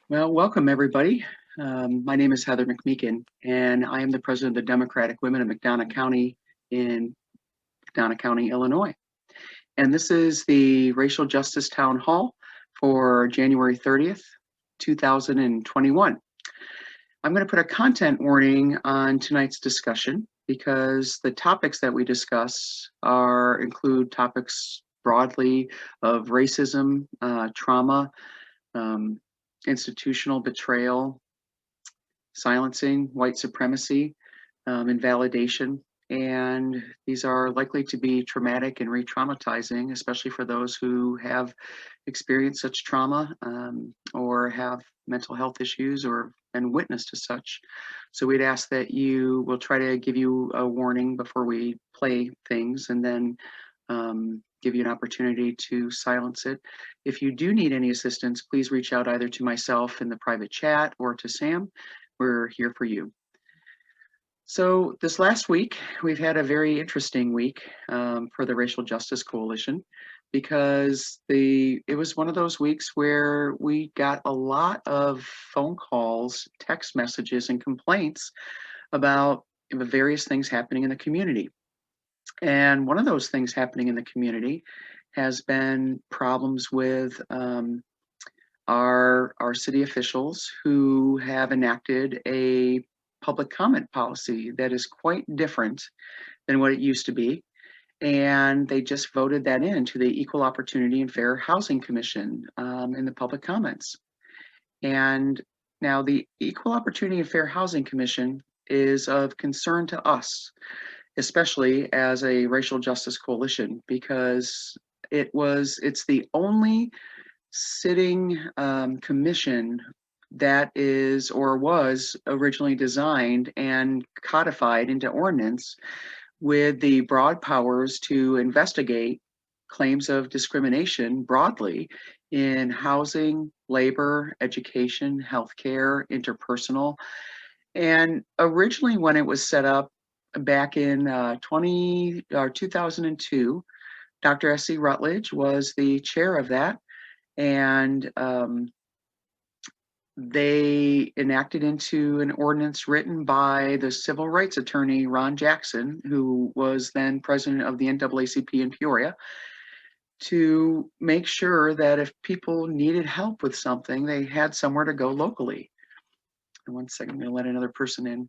Well, welcome everybody. My name is Heather McMeekin, and I am the president of the Democratic Women of McDonough County in McDonough County, Illinois. And this is the Racial Justice Town Hall for January 30th, 2021. I'm going to put a content warning on tonight's discussion because the topics that we discuss include topics broadly of racism, trauma, institutional betrayal, silencing, white supremacy, invalidation, and these are likely to be traumatic and re-traumatizing, especially for those who have experienced such trauma or have mental health issues or been witness to such. So we'd ask that we'll try to give you a warning before we play things and then give you an opportunity to silence it. If you do need any assistance, please reach out either to myself in the private chat or to Sam. We're here for you. So this last week, we've had a very interesting week for the Racial Justice Coalition because it was one of those weeks where we got a lot of phone calls, text messages, and complaints about the various things happening in the community. And one of those things happening in the community has been problems with our city officials who have enacted a public comment policy that is quite different than what it used to be. And they just voted that into the Equal Opportunity and Fair Housing Commission in the public comments. And now the Equal Opportunity and Fair Housing Commission is of concern to us, especially as a racial justice coalition, because it's the only sitting commission that is or was originally designed and codified into ordinance with the broad powers to investigate claims of discrimination broadly in housing, labor, education, healthcare, interpersonal. And originally when it was set up back in 2002, Dr. Essie Rutledge was the chair of that. And they enacted into an ordinance written by the civil rights attorney, Ron Jackson, who was then president of the NAACP in Peoria, to make sure that if people needed help with something, they had somewhere to go locally. And 1 second, I'm going to let another person in.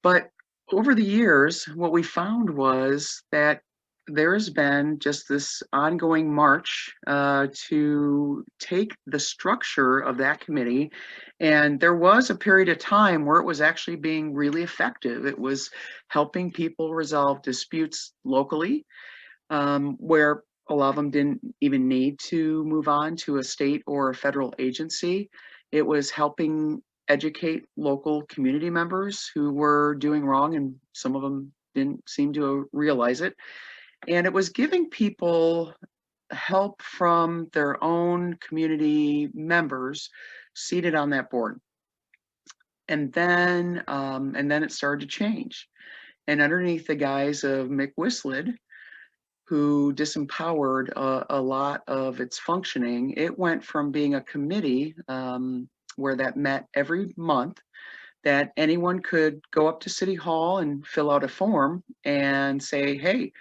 But over the years, what we found was that there has been just this ongoing march to take the structure of that committee. And there was a period of time where it was actually being really effective. It was helping people resolve disputes locally, where a lot of them didn't even need to move on to a state or a federal agency. It was helping educate local community members who were doing wrong, and some of them didn't seem to realize it. And it was giving people help from their own community members seated on that board. And then it started to change. And underneath the guise of Mick Whistler, who disempowered a lot of its functioning, it went from being a committee where that met every month, that anyone could go up to City Hall and fill out a form and say, hey,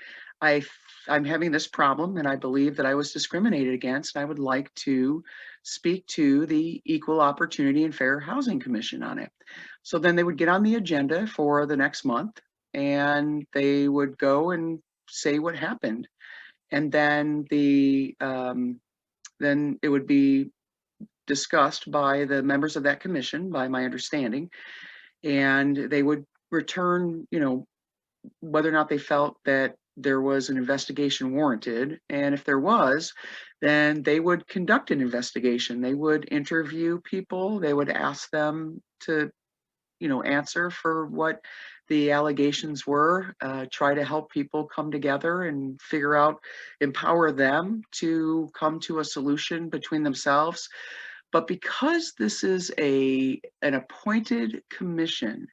I'm having this problem and I believe that I was discriminated against. I would like to speak to the Equal Opportunity and Fair Housing Commission on it. So then they would get on the agenda for the next month and they would go and say what happened. And then then it would be discussed by the members of that commission, by my understanding, and they would return, whether or not they felt that there was an investigation warranted. And if there was, then they would conduct an investigation. They would interview people. They would ask them to, answer for what the allegations were, try to help people come together and figure out, empower them to come to a solution between themselves. But because this is an appointed commission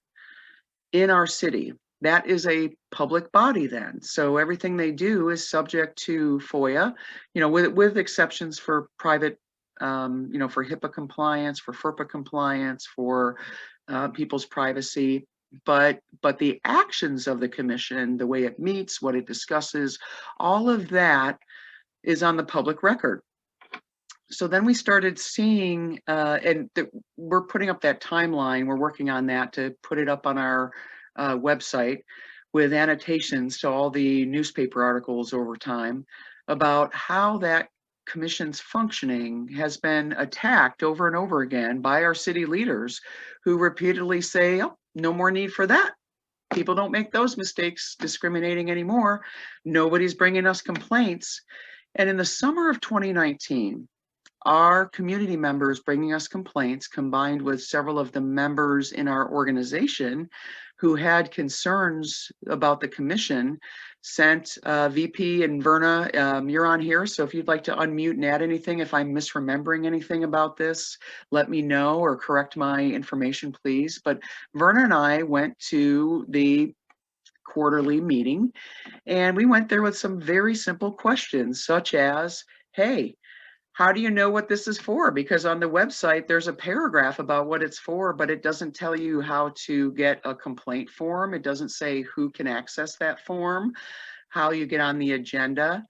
in our city, that is a public body then. So everything they do is subject to FOIA, with exceptions for private you know, for HIPAA compliance, for FERPA compliance, for people's privacy. But the actions of the commission, the way it meets, what it discusses, all of that is on the public record. So then we started seeing, we're putting up that timeline. We're working on that to put it up on our website with annotations to all the newspaper articles over time about how that commission's functioning has been attacked over and over again by our city leaders who repeatedly say, oh, no more need for that. People don't make those mistakes discriminating anymore. Nobody's bringing us complaints. And in the summer of 2019, our community members bringing us complaints, combined with several of the members in our organization who had concerns about the commission, sent VP and Verna, you're on here, so if you'd like to unmute and add anything, if I'm misremembering anything about this, let me know or correct my information, please. But Verna and I went to the quarterly meeting, and we went there with some very simple questions, such as, hey, how do you know what this is for? Because on the website, there's a paragraph about what it's for, but it doesn't tell you how to get a complaint form. It doesn't say who can access that form, how you get on the agenda,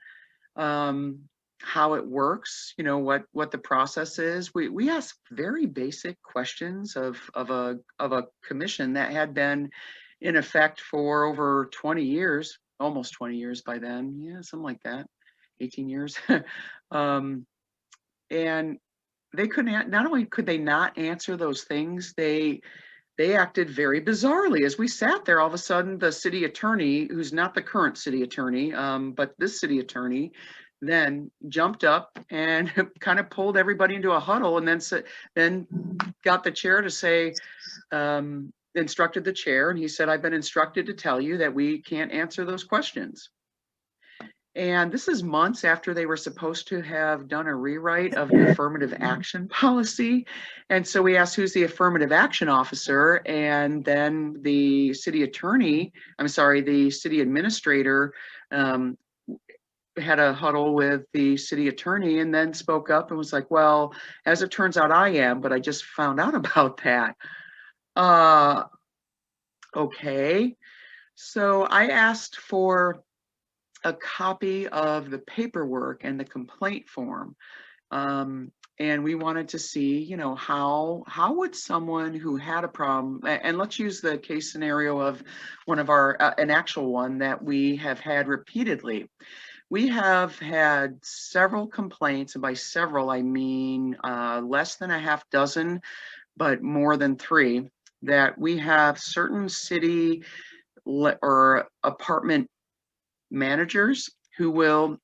how it works, you know, what the process is. We asked very basic questions of a commission that had been in effect for over 20 years, almost 20 years by then. Yeah, something like that, 18 years. And they couldn't, not only could they not answer those things, they acted very bizarrely. As we sat there, all of a sudden, the city attorney, who's not the current city attorney, but this city attorney, then jumped up and kind of pulled everybody into a huddle, and then got the chair to say, instructed the chair, and he said, I've been instructed to tell you that we can't answer those questions. And this is months after they were supposed to have done a rewrite of the affirmative action policy. And so we asked, who's the affirmative action officer? And then the city attorney, the city administrator had a huddle with the city attorney and then spoke up and was like, well, as it turns out, I am, but I just found out about that. Okay. So I asked for a copy of the paperwork and the complaint form. And we wanted to see, you know, how would someone who had a problem, and let's use the case scenario of one of our, an actual one that we have had repeatedly. We have had several complaints, and by several, I mean less than a half dozen, but more than 3, that we have certain city or apartment managers who will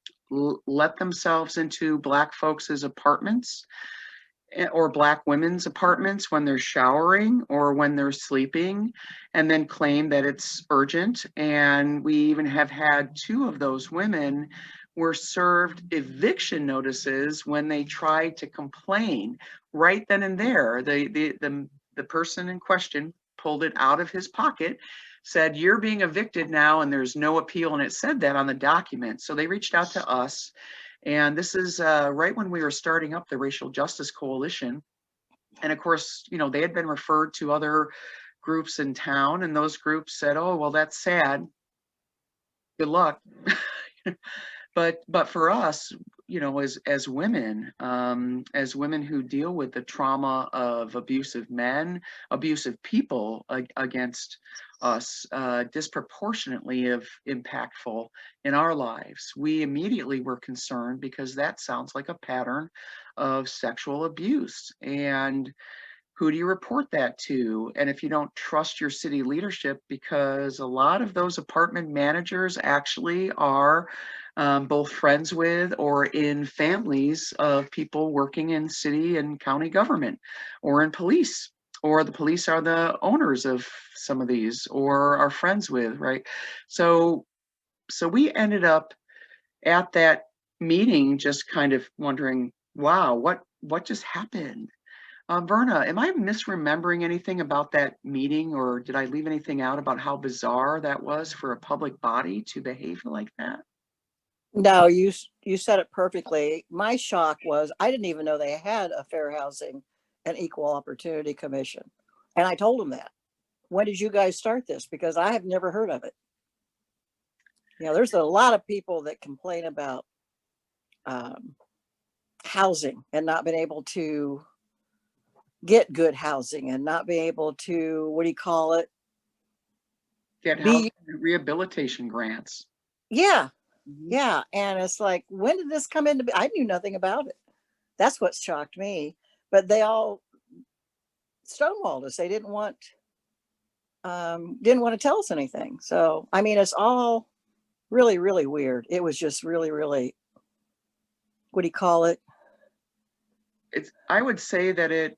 let themselves into Black folks' apartments or Black women's apartments when they're showering or when they're sleeping, and then claim that it's urgent. And we even have had 2 of those women were served eviction notices when they tried to complain right then and there. The person in question pulled it out of his pocket, said, you're being evicted now and there's no appeal, and it said that on the document. So they reached out to us, and this is right when we were starting up the Racial Justice Coalition. And of course, you know, they had been referred to other groups in town, and those groups said, oh, well, that's sad, good luck. But for us, you know, as women who deal with the trauma of abusive men, abusive people against us, disproportionately impactful in our lives, we immediately were concerned because that sounds like a pattern of sexual abuse. And who do you report that to? And if you don't trust your city leadership, because a lot of those apartment managers actually are both friends with or in families of people working in city and county government or in police, or the police are the owners of some of these or are friends with, right? So we ended up at that meeting just kind of wondering, wow, what just happened? Verna, am I misremembering anything about that meeting, or did I leave anything out about how bizarre that was for a public body to behave like that? No, you you said it perfectly. My shock was I didn't even know they had a Fair Housing and Equal Opportunity Commission. And I told them that. When did you guys start this? Because I have never heard of it. You know, there's a lot of people that complain about housing and not being able to get good housing and not being able to, what do you call it? Get housing and rehabilitation grants. Yeah. Yeah. And it's like, when did this come into? I knew nothing about it. That's what shocked me. But they all stonewalled us. They didn't want to tell us anything. So, I mean, it's all really, really weird. It was just really, really, what do you call it? I would say that it,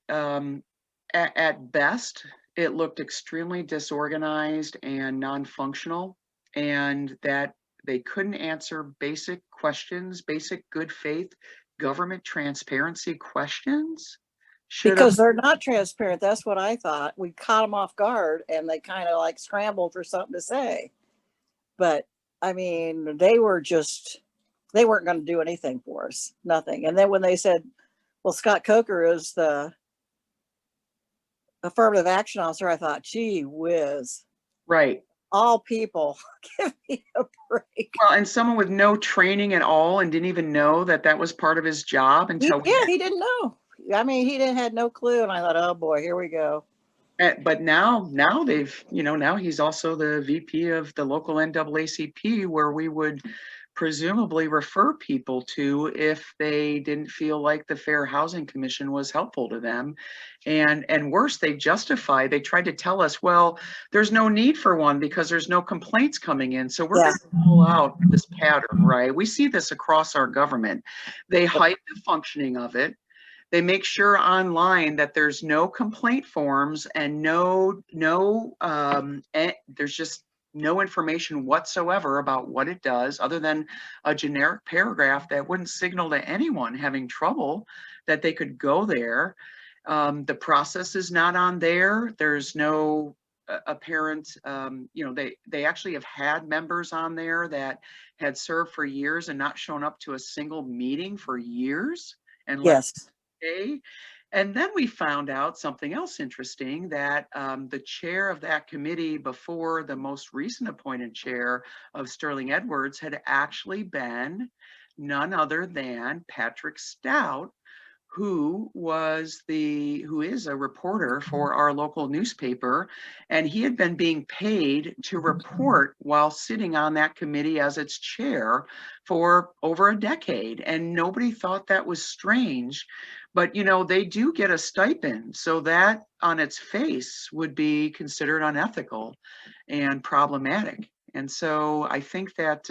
at best, it looked extremely disorganized and non-functional, and that they couldn't answer basic questions, basic good faith government transparency questions. Because they're not transparent. That's what I thought. We caught them off guard and they kind of like scrambled for something to say. But I mean, they weren't going to do anything for us. Nothing. And then when they said, well, Scott Coker is the affirmative action officer, I thought, gee whiz. Right. All people, give me a break. Well, and someone with no training at all and didn't even know that that was part of his job until he didn't know. I mean, he had no clue, and I thought, oh boy, here we go. But now they've, now he's also the VP of the local NAACP, where we would presumably refer people to if they didn't feel like the Fair Housing Commission was helpful to them. And worse, they tried to tell us, well, there's no need for one because there's no complaints coming in. So we're going to pull out this pattern, right? We see this across our government. They hide the functioning of it. They make sure online that there's no complaint forms and there's just no information whatsoever about what it does, other than a generic paragraph that wouldn't signal to anyone having trouble that they could go there. The process is not on there. There's no apparent, they actually have had members on there that had served for years and not shown up to a single meeting for years. And and then we found out something else interesting, that the chair of that committee before the most recent appointed chair of Sterling Edwards had actually been none other than Patrick Stout, who is a reporter for our local newspaper, and he had been being paid to report while sitting on that committee as its chair for over a decade, and nobody thought that was strange. But they do get a stipend, so that on its face would be considered unethical and problematic. And so I think that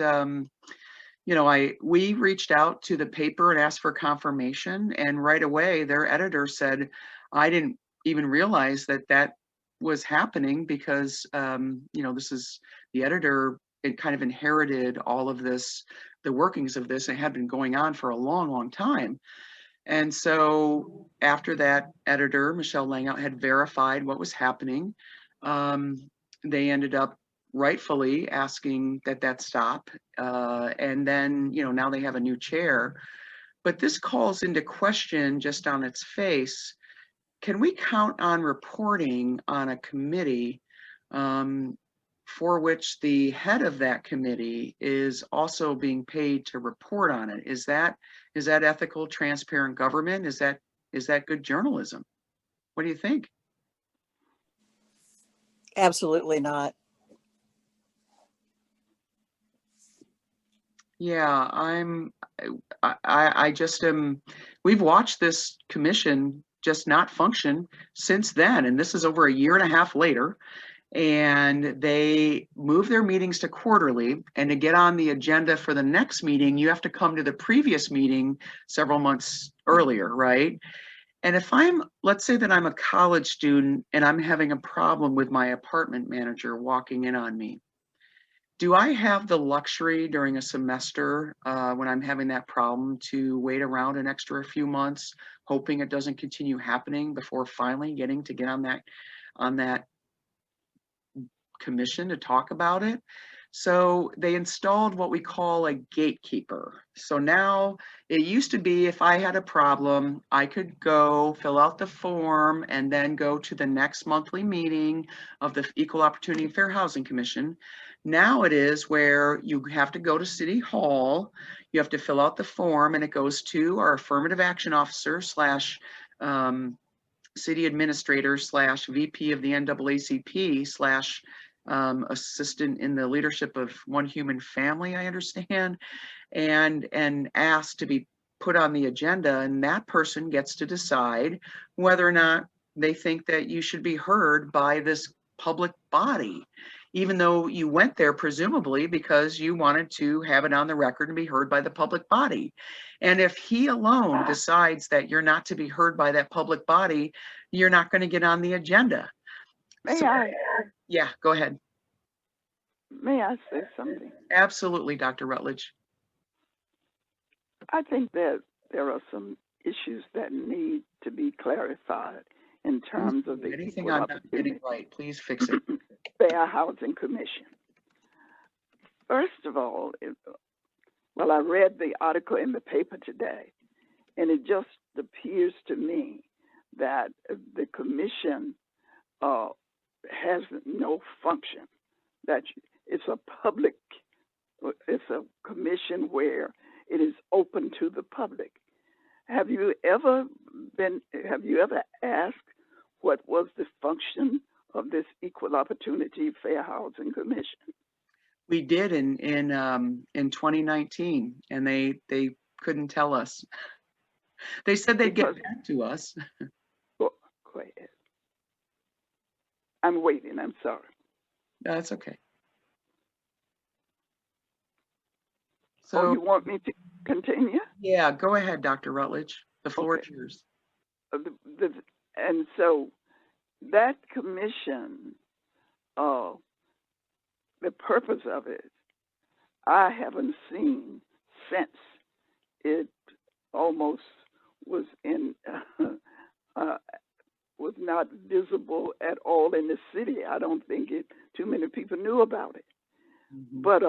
we reached out to the paper and asked for confirmation, and right away their editor said, I didn't even realize that was happening, because this is the editor. It kind of inherited all of this, the workings of this, and it had been going on for a long, long time. And so after that editor, Michelle Langout, had verified what was happening, they ended up rightfully asking that stop. And then, now they have a new chair. But this calls into question, just on its face, can we count on reporting on a committee for which the head of that committee is also being paid to report on it? Is that ethical, transparent government? Is that good journalism? What do you think? Absolutely not. Yeah, I just am. We've watched this commission just not function since then, and this is over a year and a half later. And they move their meetings to quarterly, and to get on the agenda for the next meeting, you have to come to the previous meeting several months earlier, right? And if let's say that I'm a college student and I'm having a problem with my apartment manager walking in on me, do I have the luxury during a semester when I'm having that problem to wait around an extra few months, hoping it doesn't continue happening before finally getting to get on that commission to talk about it? So they installed what we call a gatekeeper. So now it used to be if I had a problem, I could go fill out the form and then go to the next monthly meeting of the Equal Opportunity and Fair Housing Commission. Now it is where you have to go to City Hall, you have to fill out the form, and it goes to our affirmative action officer slash city administrator slash VP of the NAACP slash assistant in the leadership of One Human Family, I understand, and asked to be put on the agenda, and that person gets to decide whether or not they think that you should be heard by this public body, even though you went there presumably because you wanted to have it on the record and be heard by the public body. And if he alone decides that you're not to be heard by that public body, you're not going to get on the agenda. May So, I? yeah, go ahead. May I say something? Absolutely, Dr. Rutledge. I think that there are some issues that need to be clarified in terms of the Anything Equal I'm not Opportunity getting right, please fix it. Fair Housing Commission. First of all, well, I read the article in the paper today, and it just appears to me that the commission has no function. That it's a public, it's a commission where it is open to the public. Have you ever asked what was the function of this Equal Opportunity Fair Housing Commission? We did in 2019, and they couldn't tell us. They said they'd get back to us. Go ahead. I'm waiting. I'm sorry. No, that's okay. So you want me to continue? Yeah, go ahead, Dr. Rutledge. The floor is yours. And so that commission, the purpose of it, I haven't seen since it almost was was not visible at all in the city. I don't think too many people knew about it. Mm-hmm. But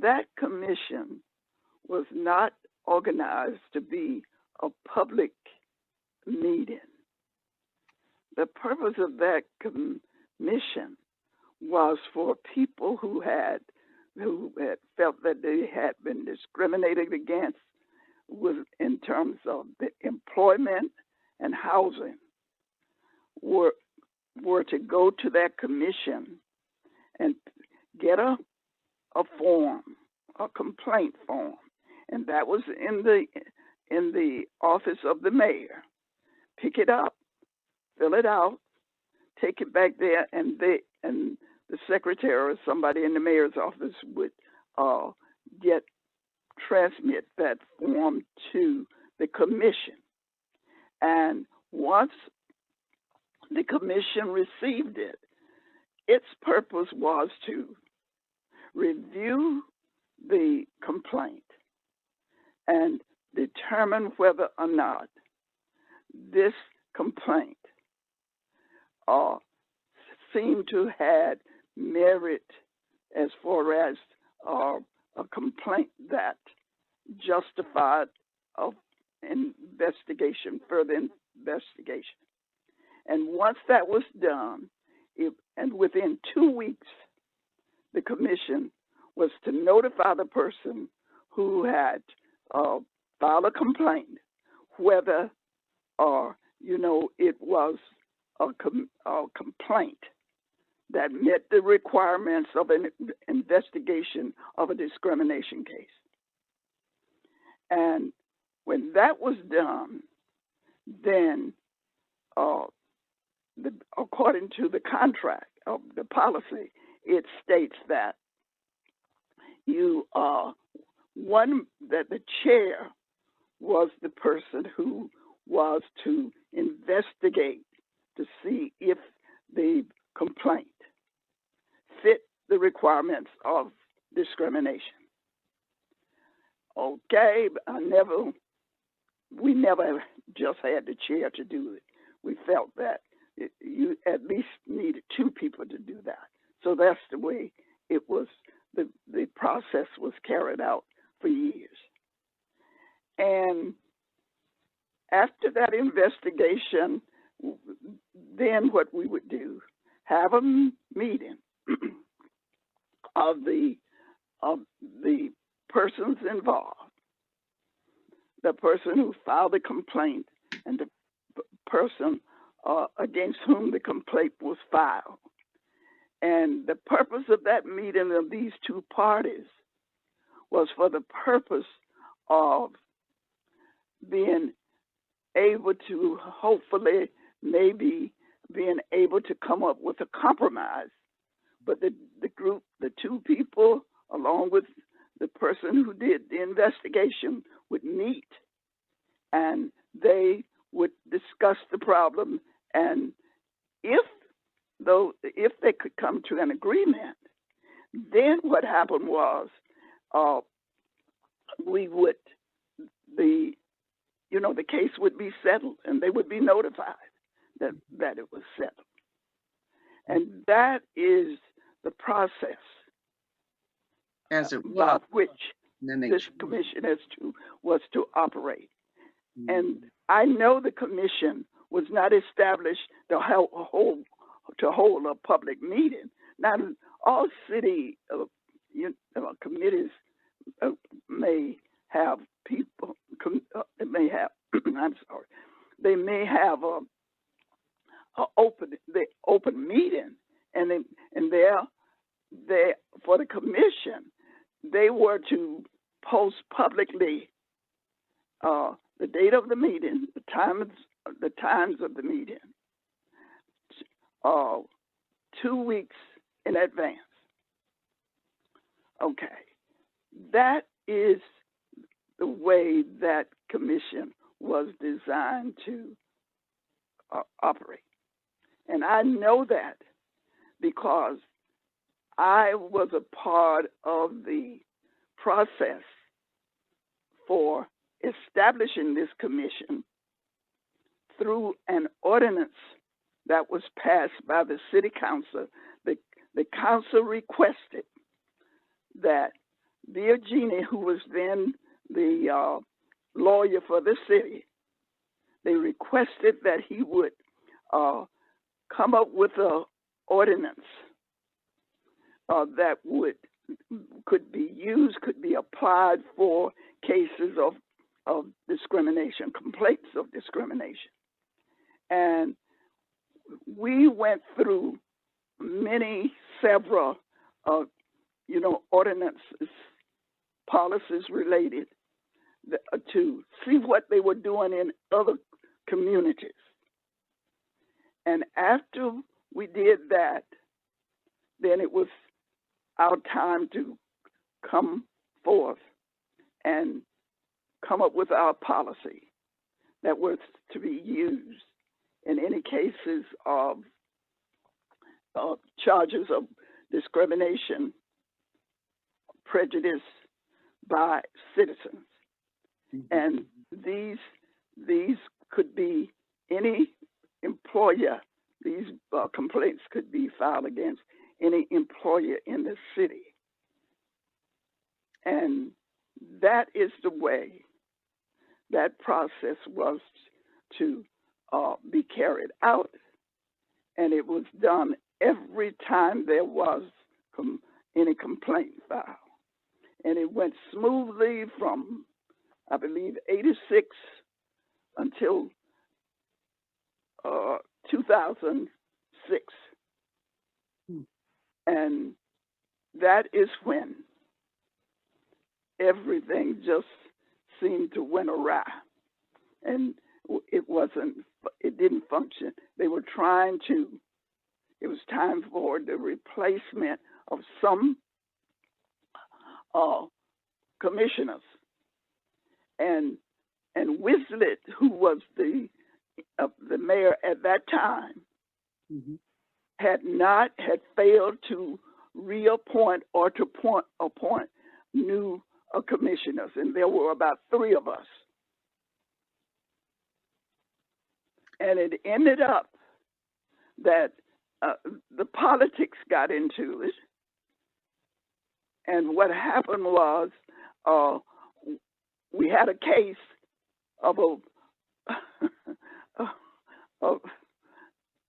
that commission was not organized to be a public meeting. The purpose of that commission was for people who had felt that they had been discriminated against in terms of the employment and housing were to go to that commission and get a form, a complaint form, and that was in the office of the mayor. Pick it up, fill it out, take it back there, and the secretary or somebody in the mayor's office would transmit that form to the commission. And once the commission received it, its purpose was to review the complaint and determine whether or not this complaint seemed to have merit as far as a complaint that justified further investigation. And once that was done, and within 2 weeks, the commission was to notify the person who had filed a complaint whether it was a complaint that met the requirements of an investigation of a discrimination case. And when that was done, then according to the contract of the policy, it states that that the chair was the person who was to investigate to see if the complaint fit the requirements of discrimination. Okay, we never just had the chair to do it. We felt that you at least needed two people to do that. So that's the way it was the process was carried out for years. And after that investigation, then what we would do, have a meeting of the persons involved, the person who filed the complaint and the person against whom the complaint was filed. And the purpose of that meeting of these two parties was for the purpose of being able to hopefully maybe being able to come up with a compromise. But the group, the two people, along with the person who did the investigation, would meet and they would discuss the problem. And if they could come to an agreement, then what happened was the case would be settled and they would be notified that it was settled. And that is the process as it by was, which and then this commission was to operate. And I know the commission was not established to hold a public meeting. Now, all city committees may have people. They may have a open meeting, and they for the commission, they were to post publicly the date of the meeting, the times of the meeting, 2 weeks in advance. Okay, that is the way that commission was designed to operate. And I know that because I was a part of the process for establishing this commission through an ordinance that was passed by the city council. The council requested that Virginia, who was then the lawyer for the city, they requested that he would come up with an ordinance that could be applied for cases of discrimination, complaints of discrimination. And we went through several ordinances, policies related to see what they were doing in other communities. And after we did that, then it was our time to come forth and come up with our policy that was to be used in any cases of charges of discrimination, prejudice by citizens. And these could be any employer. These complaints could be filed against any employer in the city. And that is the way that process was to be carried out. And it was done every time there was any complaint filed. And it went smoothly from, I believe, 86 until 2006. And that is when everything just seemed to went awry. And it didn't function. It was time for the replacement of some commissioners. And Whistlet, who was the mayor at that time, had failed to reappoint or to appoint new commissioners, and there were about 3 of us. And it ended up that the politics got into it, And what happened was, we had a case of a, of,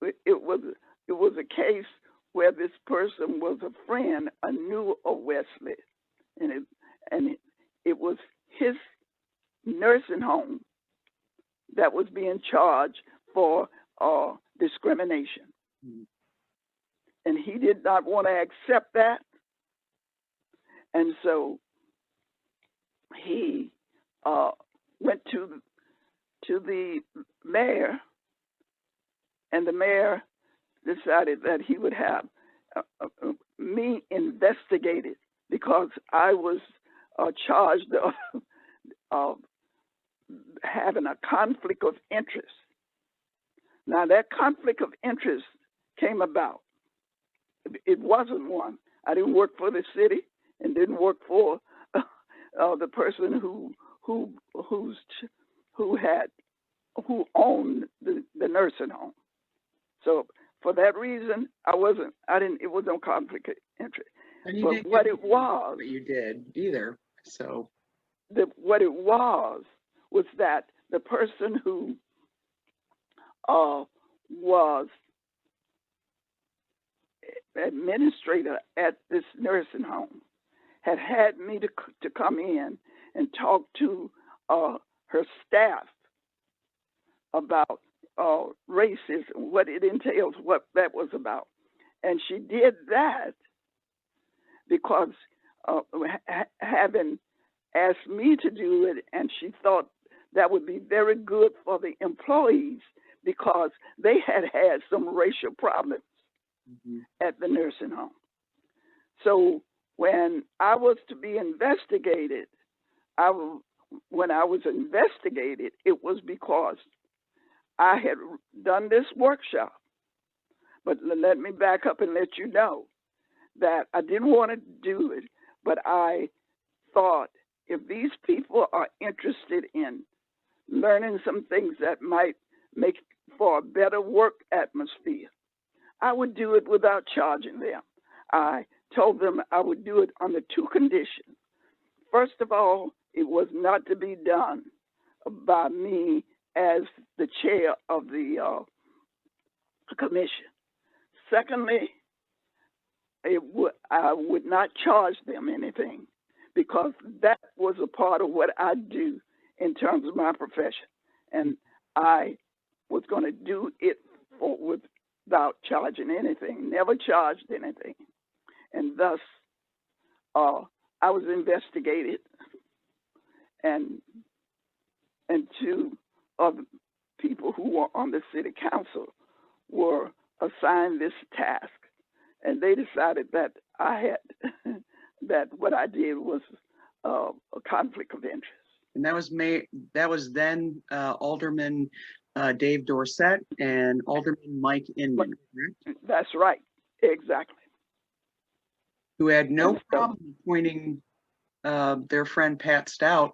it was a case where this person was a friend, a new of Wesley, and it was his nursing home that was being charged for discrimination. Mm-hmm. And he did not want to accept that. And so he went to the mayor, and the mayor decided that he would have me investigated because I was charged of having a conflict of interest. Now, that conflict of interest came about. It wasn't one. I didn't work for the city and didn't work for the person who owned the nursing home. So for that reason, it was no conflict of interest. But what it was, but you did either. So what it was that the person who was administrator at this nursing home had me to come in and talk to her staff about racism, what it entails, what that was about. And she did that because having asked me to do it, and she thought that would be very good for the employees because they had some racial problems at the nursing home. So when I was to be investigated, when I was investigated, it was because I had done this workshop. But let me back up and let you know that I didn't want to do it, but I thought if these people are interested in learning some things that might make for a better work atmosphere, I would do it without charging them. I told them I would do it under two conditions. First of all, it was not to be done by me as the chair of the commission. Secondly, I would not charge them anything because that was a part of what I do in terms of my profession. And I was going to do it without charging anything, never charged anything. And thus, I was investigated, and two other people who were on the city council were assigned this task, and they decided that that what I did was a conflict of interest. And that was then Alderman Dave Dorsett and Alderman Mike Inman, correct? That's right, exactly. Who had no problem appointing their friend Pat Stout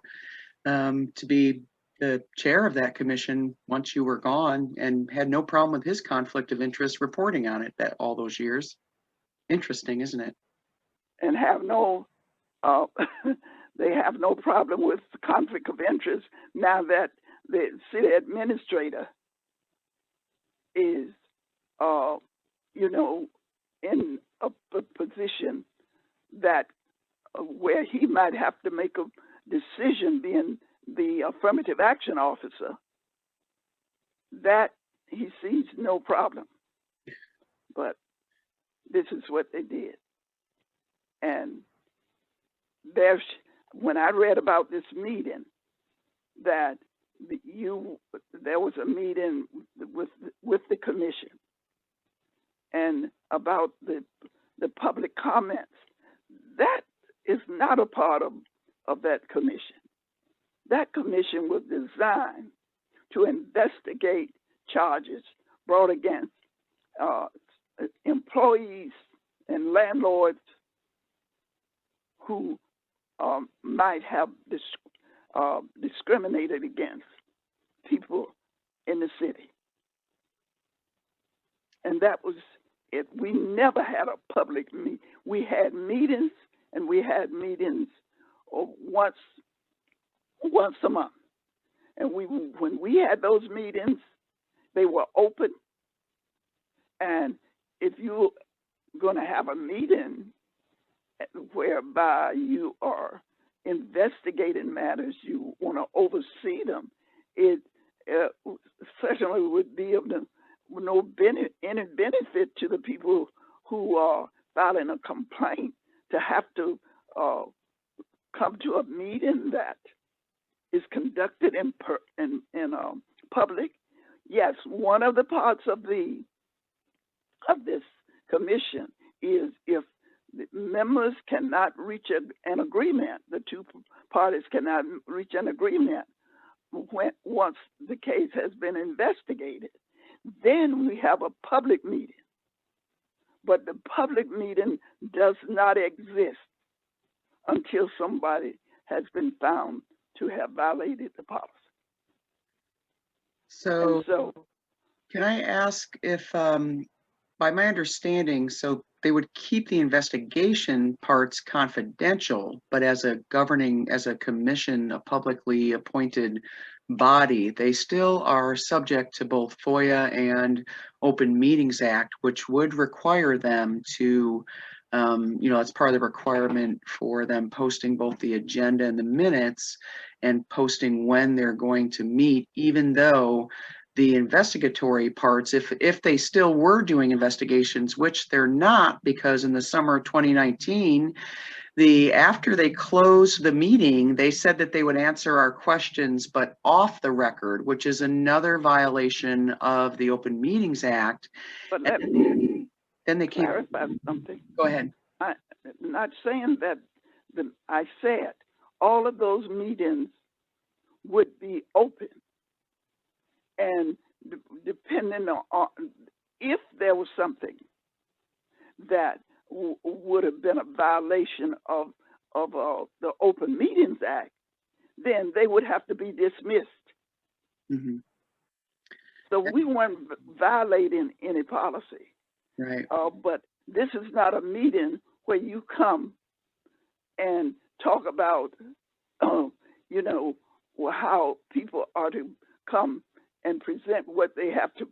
to be the chair of that commission once you were gone, and had no problem with his conflict of interest reporting on it all those years. Interesting, isn't it? And have no, they have no problem with the conflict of interest now that the city administrator is, in a position that where he might have to make a decision, being the affirmative action officer, that he sees no problem. But this is what they did. And when I read about this meeting, that there was a meeting with the commission, and about the public comments, that is not a part of that commission. That commission was designed to investigate charges brought against employees and landlords who might have discriminated against people in the city. And that was it. We never had a public meeting. We had meetings and we had meetings once a month. And when we had those meetings, they were open. And if you're going to have a meeting whereby you are investigating matters, you want to oversee them, it certainly would be of any benefit to the people who are filing a complaint to have to come to a meeting that is conducted in public. Yes, one of the parts of this commission is if the members cannot reach an agreement, the two parties cannot reach an agreement once the case has been investigated, then we have a public meeting. But the public meeting does not exist until somebody has been found to have violated the policy. So can I ask if, by my understanding, so they would keep the investigation parts confidential, but as a commission, a publicly appointed body, they still are subject to both FOIA and Open Meetings Act, which would require them to, it's part of the requirement for them posting both the agenda and the minutes and posting when they're going to meet, even though the investigatory parts, if they still were doing investigations, which they're not, because in the summer of 2019, after they closed the meeting, they said that they would answer our questions, but off the record, which is another violation of the Open Meetings Act. But let me then they clarify something. Go ahead. I'm not saying that I said all of those meetings would be open. And depending on if there was something that would have been a violation of the Open Meetings Act, then they would have to be dismissed. Mm-hmm. So we weren't violating any policy. Right. But this is not a meeting where you come and talk about, how people are to come and present what they have to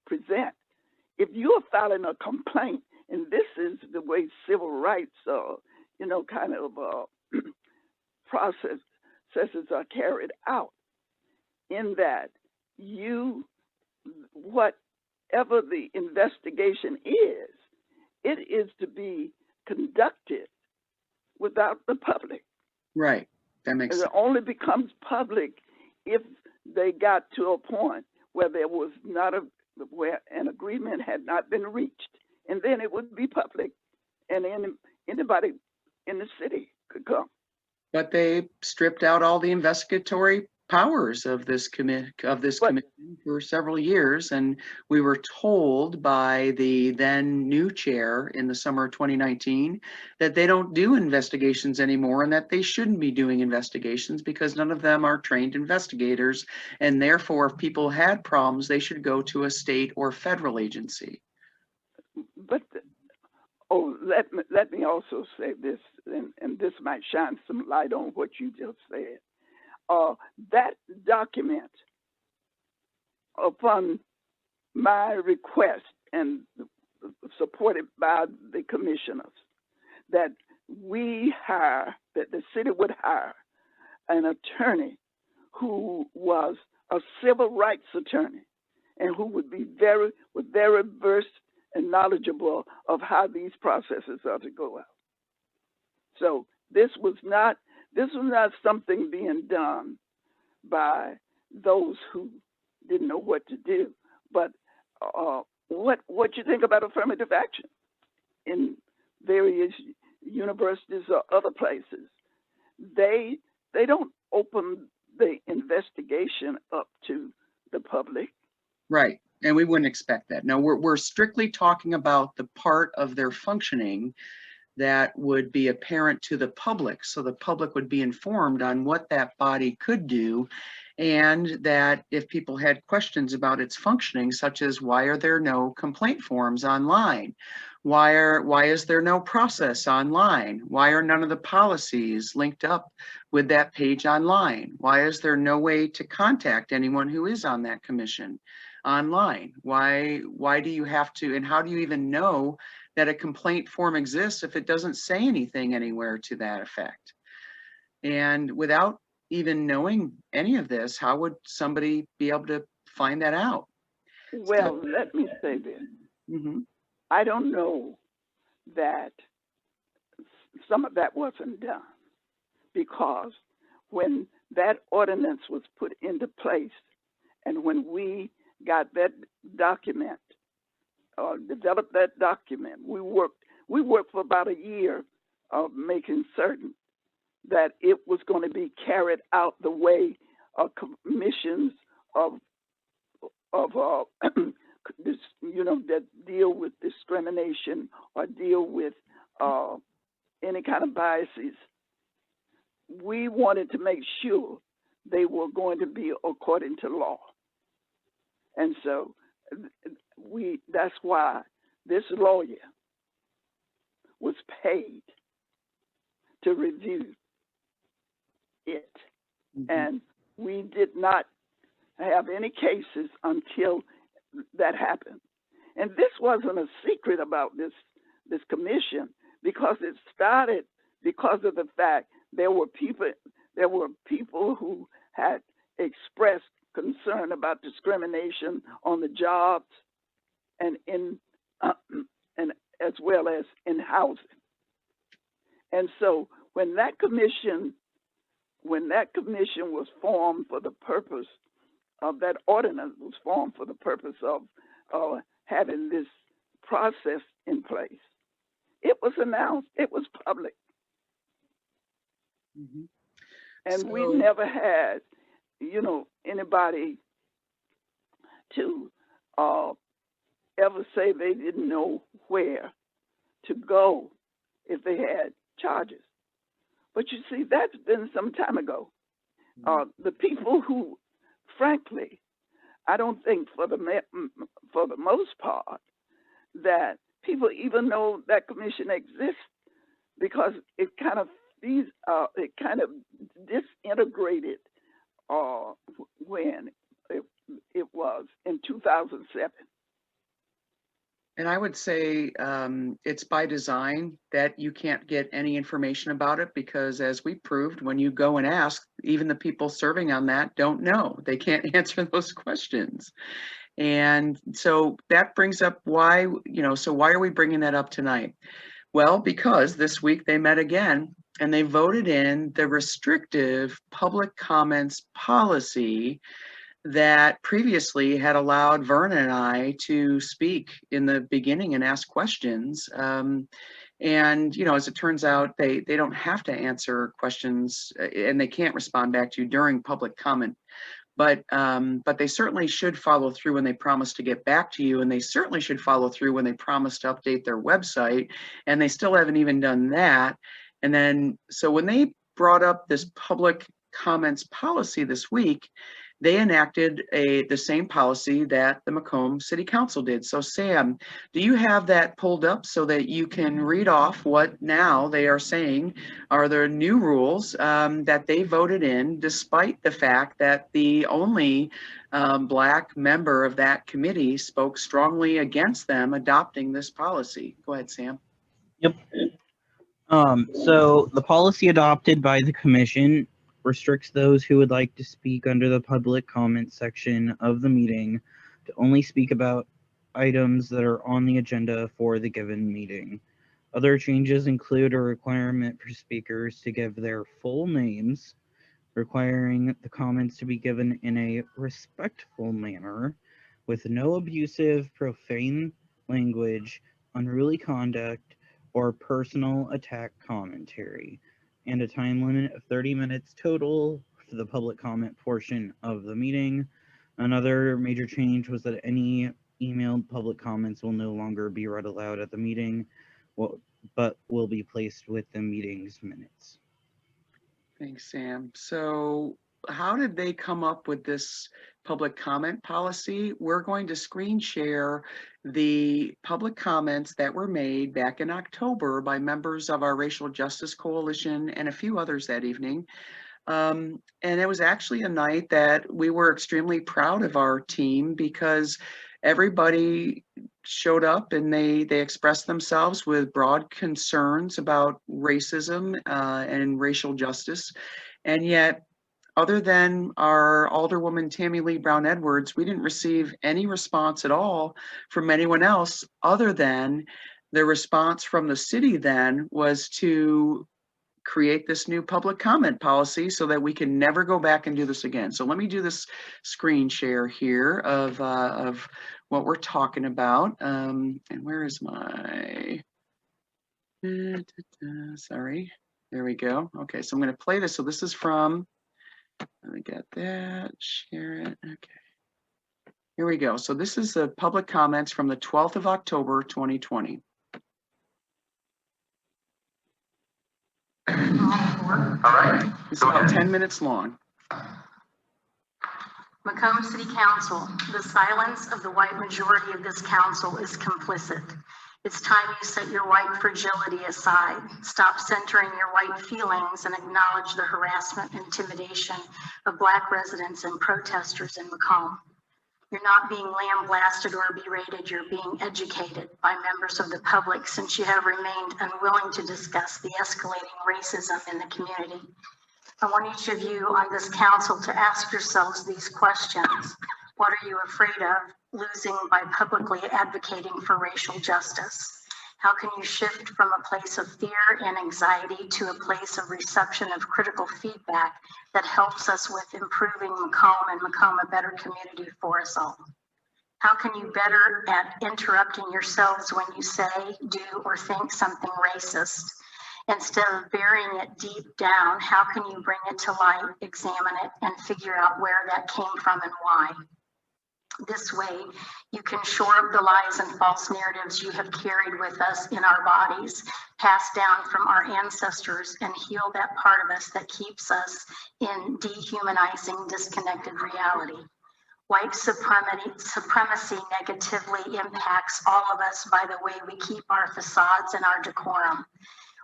present. If you are filing a complaint, and this is the way civil rights, processes are carried out, in that whatever the investigation is, it is to be conducted without the public. Right. That makes sense. It only becomes public if they got to a point where there was where an agreement had not been reached, and then it would be public, and anybody in the city could come. But they stripped out all the investigatory powers of this commission for several years, and we were told by the then new chair in the summer of 2019 that they don't do investigations anymore, and that they shouldn't be doing investigations because none of them are trained investigators, and therefore if people had problems they should go to a state or federal agency. But let me also say this, and this might shine some light on what you just said. That document, upon my request and supported by the commissioners, that the city would hire an attorney who was a civil rights attorney and who would be very versed and knowledgeable of how these processes are to go out. So this was not something being done by those who didn't know what to do. But what you think about affirmative action in various universities or other places? They don't open the investigation up to the public. Right. And we wouldn't expect that. No, we're strictly talking about the part of their functioning that would be apparent to the public. So the public would be informed on what that body could do, and that if people had questions about its functioning, such as why are there no complaint forms online? Why is there no process online? Why are none of the policies linked up with that page online? Why is there no way to contact anyone who is on that commission online? Why do you have to, and how do you even know that a complaint form exists if it doesn't say anything anywhere to that effect? And without even knowing any of this, how would somebody be able to find that out? Well, let me say this. I don't know that some of that wasn't done, because when that ordinance was put into place and when we got that document, developed that document, we worked for about a year of making certain that it was going to be carried out the way commissions of this, that deal with discrimination or deal with any kind of biases. We wanted to make sure they were going to be according to law. And so that's why this lawyer was paid to review it. And we did not have any cases until that happened. And this wasn't a secret about this commission, because it started because of the fact there were people who had expressed concern about discrimination on the jobs and and as well as in housing. And so when that commission was formed for the purpose of, that ordinance was formed for the purpose of having this process in place, it was announced, it was public. And we never had, anybody to ever say they didn't know where to go if they had charges. But you see, that's been some time ago. The people who, frankly, I don't think for the most part that people even know that commission exists, because it kind of disintegrated when it was in 2007. And I would say it's by design that you can't get any information about it, because as we proved, when you go and ask, even the people serving on that don't know. They can't answer those questions. And so that brings up why, so why are we bringing that up tonight? Well, because this week they met again and they voted in the restrictive public comments policy that previously had allowed Verna and I to speak in the beginning and ask questions. And, as it turns out, they don't have to answer questions and they can't respond back to you during public comment. But they certainly should follow through when they promise to get back to you, and they certainly should follow through when they promise to update their website, and they still haven't even done that. And then, so when they brought up this public comments policy this week, they enacted the same policy that the Macomb City Council did. So Sam, do you have that pulled up so that you can read off what now they are saying are the new rules that they voted in, despite the fact that the only Black member of that committee spoke strongly against them adopting this policy? Go ahead, Sam. Yep. So the policy adopted by the commission restricts those who would like to speak under the public comment section of the meeting to only speak about items that are on the agenda for the given meeting. Other changes include a requirement for speakers to give their full names, requiring the comments to be given in a respectful manner, with no abusive, profane language, unruly conduct, or personal attack commentary, and a time limit of 30 minutes total for the public comment portion of the meeting. Another major change was that any emailed public comments will no longer be read aloud at the meeting, but will be placed with the meeting's minutes. Thanks, Sam. So how did they come up with this public comment policy? We're going to screen share the public comments that were made back in October by members of our Racial Justice Coalition and a few others that evening. And it was actually a night that we were extremely proud of our team because everybody showed up and they expressed themselves with broad concerns about racism and racial justice. And yet, other than our Alderwoman Tammy Lee Brown Edwards, we didn't receive any response at all from anyone else other than the response from the city then was to create this new public comment policy so that we can never go back and do this again. So let me do this screen share here of what we're talking about. And where is my, sorry, there we go. Okay, so I'm gonna play this. So this is from, let me get that, share it, okay. Here we go. So this is the public comments from the 12th of October, 2020. All right. It's about 10 minutes long. Macomb City Council, the silence of the white majority of this council is complicit. It's time you set your white fragility aside. Stop centering your white feelings and acknowledge the harassment and intimidation of Black residents and protesters in Macomb. You're not being lambasted or berated, you're being educated by members of the public since you have remained unwilling to discuss the escalating racism in the community. I want each of you on this council to ask yourselves these questions. What are you afraid of losing by publicly advocating for racial justice? How can you shift from a place of fear and anxiety to a place of reception of critical feedback that helps us with improving Macomb and Macomb a better community for us all? How can you better at interrupting yourselves when you say, do, or think something racist? Instead of burying it deep down, how can you bring it to light, examine it, and figure out where that came from and why? This way, you can shore up the lies and false narratives you have carried with us in our bodies, passed down from our ancestors, and heal that part of us that keeps us in dehumanizing, disconnected reality. White supremacy negatively impacts all of us by the way we keep our facades and our decorum.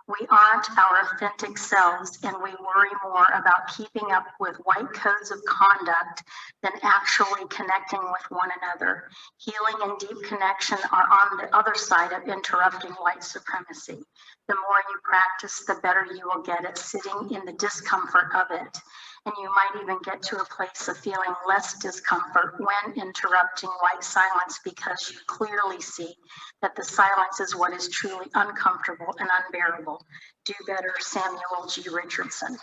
We aren't our authentic selves, and we worry more about keeping up with white codes of conduct than actually connecting with one another. Healing and deep connection are on the other side of interrupting white supremacy. The more you practice, the better you will get at sitting in the discomfort of it. And you might even get to a place of feeling less discomfort when interrupting white silence because you clearly see that the silence is what is truly uncomfortable and unbearable. Do better, Samuel G. Richardson.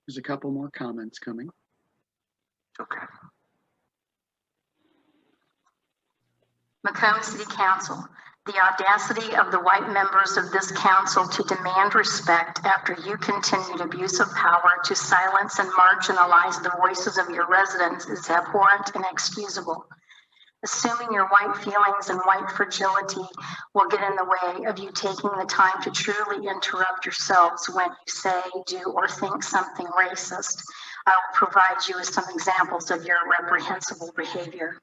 There's a couple more comments coming. Okay. Macomb City Council. The audacity of the white members of this council to demand respect after you continued abuse of power to silence and marginalize the voices of your residents is abhorrent and inexcusable. Assuming your white feelings and white fragility will get in the way of you taking the time to truly interrupt yourselves when you say, do, or think something racist, I will provide you with some examples of your reprehensible behavior.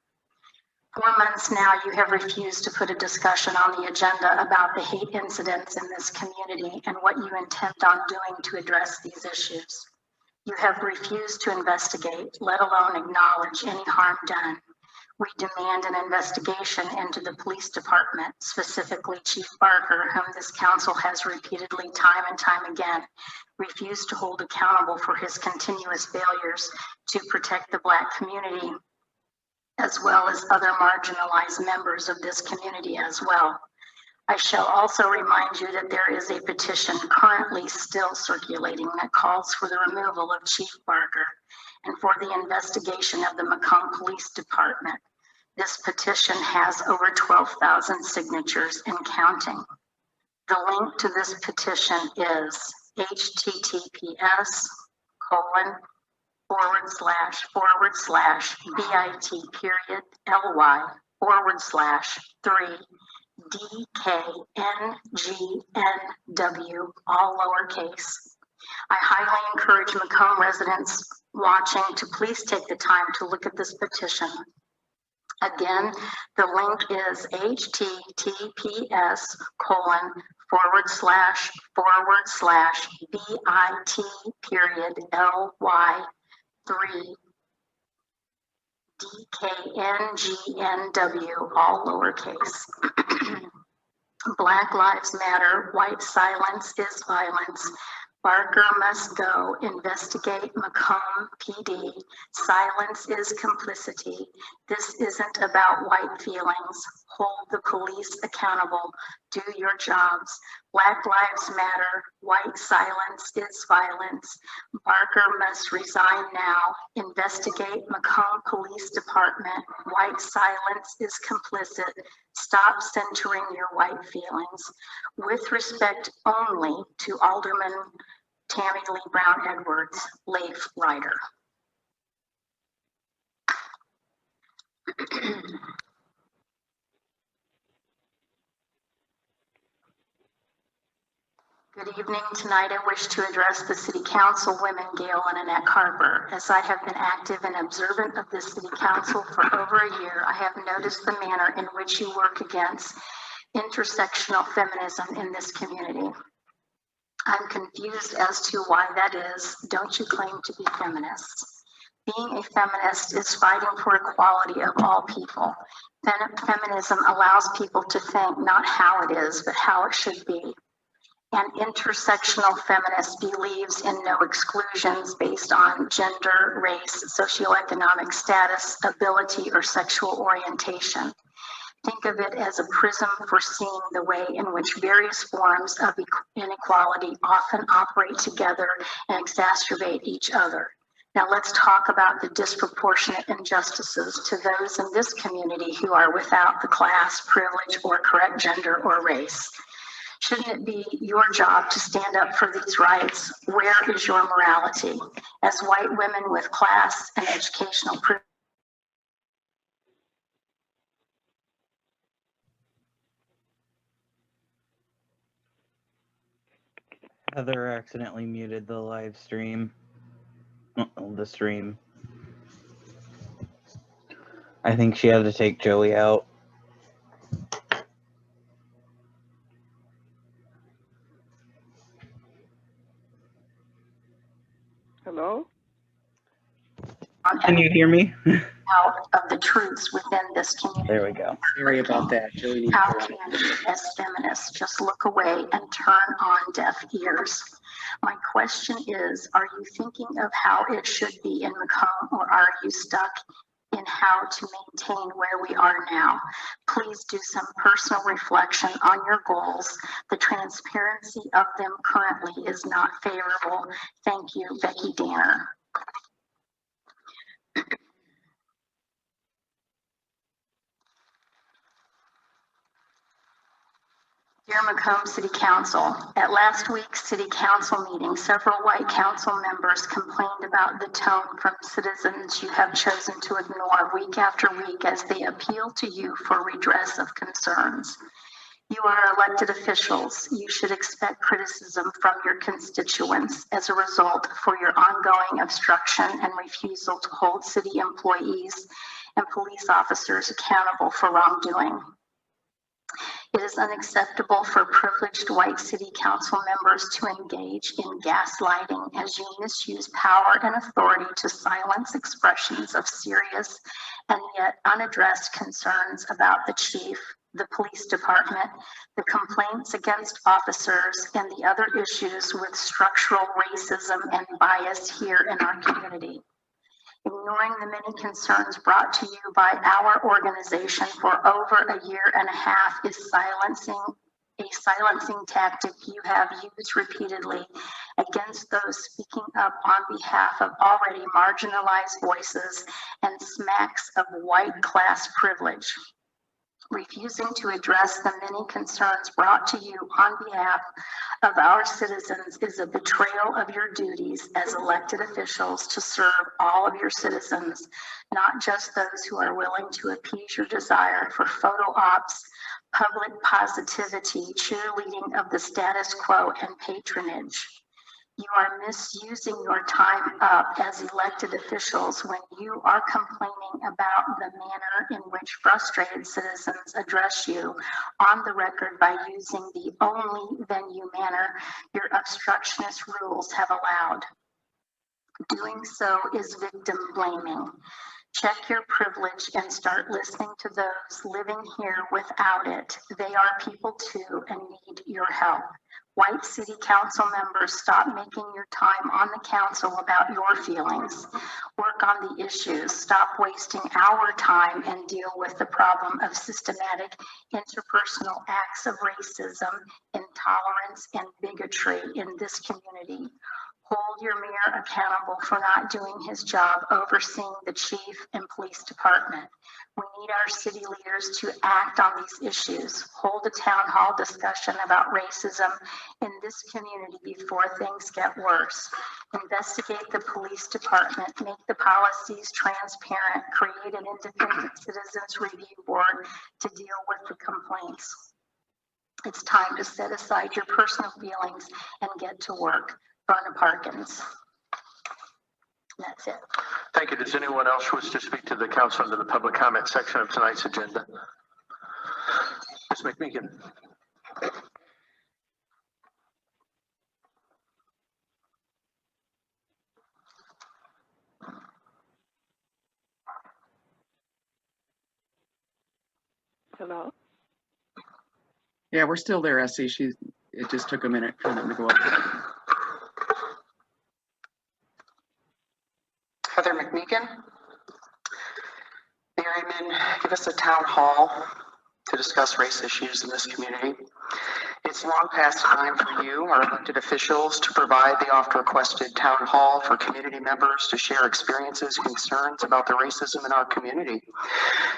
4 months now, you have refused to put a discussion on the agenda about the hate incidents in this community and what you intend on doing to address these issues. You have refused to investigate, let alone acknowledge any harm done. We demand an investigation into the police department, specifically Chief Barker, whom this council has repeatedly, time and time again, refused to hold accountable for his continuous failures to protect the Black community, as well as other marginalized members of this community as well. I shall also remind you that there is a petition currently still circulating that calls for the removal of Chief Barker and for the investigation of the Macomb Police Department. This petition has over 12,000 signatures and counting. The link to this petition is https://bit.ly/3 DKNGNW, all lowercase. I highly encourage Macomb residents watching to please take the time to look at this petition. Again, the link is https://bit.ly/DKNGNW, all lowercase. Black Lives Matter, white silence is violence. Barker must go, investigate Macomb PD. Silence is complicity. This isn't about white feelings. Hold the police accountable. Do your jobs. Black Lives Matter, white silence is violence. Barker must resign now. Investigate Macomb Police Department. White silence is complicit. Stop centering your white feelings. With respect only to Alderman Tammy Lee Brown Edwards, Leif Ryder. Good evening. Tonight I wish to address the City Council women, Gail and Annette Harper. As I have been active and observant of the City Council for over a year, I have noticed the manner in which you work against intersectional feminism in this community. I'm confused as to why that is. Don't you claim to be feminists? Being a feminist is fighting for equality of all people. Feminism allows people to think not how it is, but how it should be. An intersectional feminist believes in no exclusions based on gender, race, socioeconomic status, ability, or sexual orientation. Think of it as a prism for seeing the way in which various forms of inequality often operate together and exacerbate each other. Now let's talk about the disproportionate injustices to those in this community who are without the class, privilege, or correct gender or race. Shouldn't it be your job to stand up for these rights? Where is your morality? As white women with class and educational privilege, Heather accidentally muted the live stream. The stream. I think she had to take Joey out. Hello? Can you hear me? out of the truths within this community. There we go. Sorry about that, Joey. How can we, as feminists, just look away and turn on deaf ears? My question is, are you thinking of how it should be in Macomb, or are you stuck in how to maintain where we are now? Please do some personal reflection on your goals. The transparency of them currently is not favorable. Thank you, Becky Danner. Dear Macomb City Council, at last week's City Council meeting, several white council members complained about the tone from citizens you have chosen to ignore week after week as they appeal to you for redress of concerns. You are elected officials. You should expect criticism from your constituents as a result for your ongoing obstruction and refusal to hold city employees and police officers accountable for wrongdoing. It is unacceptable for privileged white city council members to engage in gaslighting as you misuse power and authority to silence expressions of serious and yet unaddressed concerns about the chief, the police department, the complaints against officers, and the other issues with structural racism and bias here in our community. Ignoring the many concerns brought to you by our organization for over a year and a half is a silencing tactic you have used repeatedly against those speaking up on behalf of already marginalized voices and smacks of white class privilege. Refusing to address the many concerns brought to you on behalf of our citizens is a betrayal of your duties as elected officials to serve all of your citizens, not just those who are willing to appease your desire for photo ops, public positivity, cheerleading of the status quo, and patronage. You are misusing your time up as elected officials when you are complaining about the manner in which frustrated citizens address you on the record by using the only venue manner your obstructionist rules have allowed. Doing so is victim blaming. Check your privilege and start listening to those living here without it. They are people too and need your help. White city council members, stop making your time on the council about your feelings. Work on the issues. Stop wasting our time and deal with the problem of systematic interpersonal acts of racism, intolerance, and bigotry in this community. Hold your mayor accountable for not doing his job overseeing the chief and police department. We need our city leaders to act on these issues. Hold a town hall discussion about racism in this community before things get worse. Investigate the police department, make the policies transparent, create an independent citizens review board to deal with the complaints. It's time to set aside your personal feelings and get to work. Verna Parkins. That's it. Thank you. Does anyone else wish to speak to the council under the public comment section of tonight's agenda? Ms. McMeekin. Hello? Yeah, we're still there, Essie. It just took a minute for them to go up. Heather McMeekin. Maryman, give us a town hall to discuss race issues in this community. It's long past time for you, our elected officials, to provide the oft-requested town hall for community members to share experiences, concerns about the racism in our community.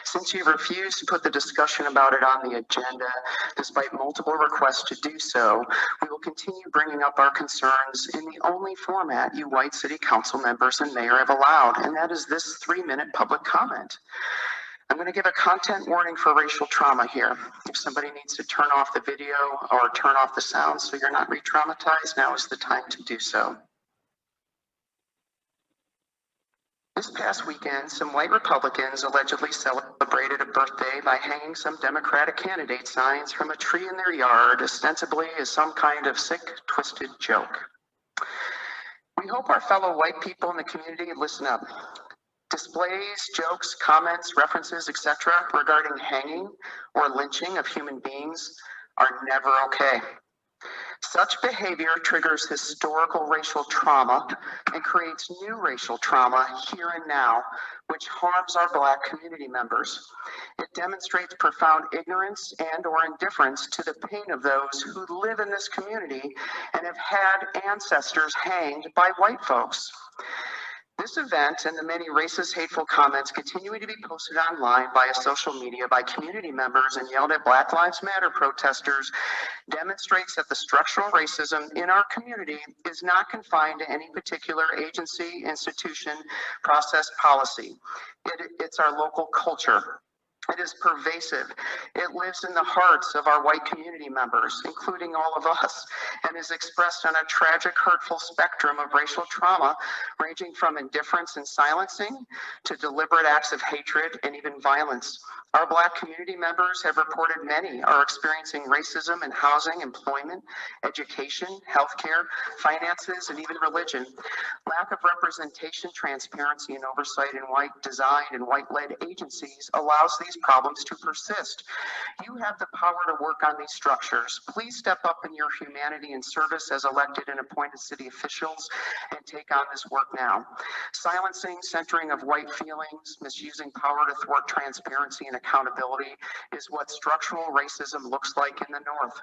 Since you've refused to put the discussion about it on the agenda, despite multiple requests to do so, we will continue bringing up our concerns in the only format you white city council members and mayor have allowed, and that is this 3-minute public comment. I'm going to give a content warning for racial trauma here. If somebody needs to turn off the video or turn off the sound so you're not re-traumatized, now is the time to do so. This past weekend, some white Republicans allegedly celebrated a birthday by hanging some Democratic candidate signs from a tree in their yard, ostensibly as some kind of sick, twisted joke. We hope our fellow white people in the community listen up. Displays, jokes, comments, references, etc. regarding hanging or lynching of human beings are never okay. Such behavior triggers historical racial trauma and creates new racial trauma here and now, which harms our Black community members. It demonstrates profound ignorance and or indifference to the pain of those who live in this community and have had ancestors hanged by white folks. This event and the many racist, hateful comments continuing to be posted online via social media by community members and yelled at Black Lives Matter protesters demonstrates that the structural racism in our community is not confined to any particular agency, institution, process, policy. It's our local culture. It is pervasive. It lives in the hearts of our white community members, including all of us, and is expressed on a tragic, hurtful spectrum of racial trauma, ranging from indifference and silencing to deliberate acts of hatred and even violence. Our Black community members have reported many are experiencing racism in housing, employment, education, healthcare, finances, and even religion. Lack of representation, transparency, and oversight in white-designed and white-led agencies allows these problems to persist. You have the power to work on these structures. Please step up in your humanity and service as elected and appointed city officials and take on this work now. Silencing, centering of white feelings, misusing power to thwart transparency and accountability is what structural racism looks like in the North.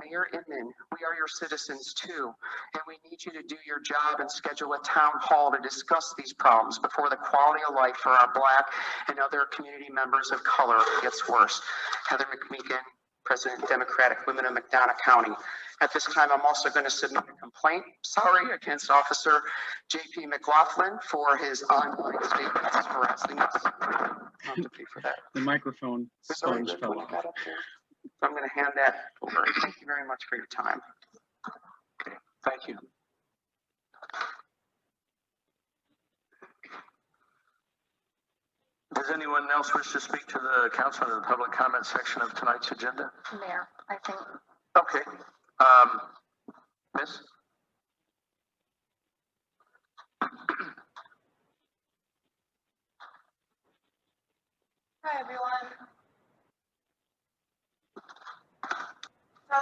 Mayor Inman, we are your citizens too, and we need you to do your job and schedule a town hall to discuss these problems before the quality of life for our Black and other community members of color gets worse. Heather McMeekin, President, Democratic Women of McDonough County. At this time, I'm also going to submit a complaint, against Officer J.P. McLaughlin for his ongoing statements harassing us. I'll have to pay for that. The microphone sponge fell off. So I'm going to hand that over. Thank you very much for your time. Okay, thank you. Does anyone else wish to speak to the council in the public comment section of tonight's agenda? Mayor, I think. Okay. Miss? Hi, everyone. So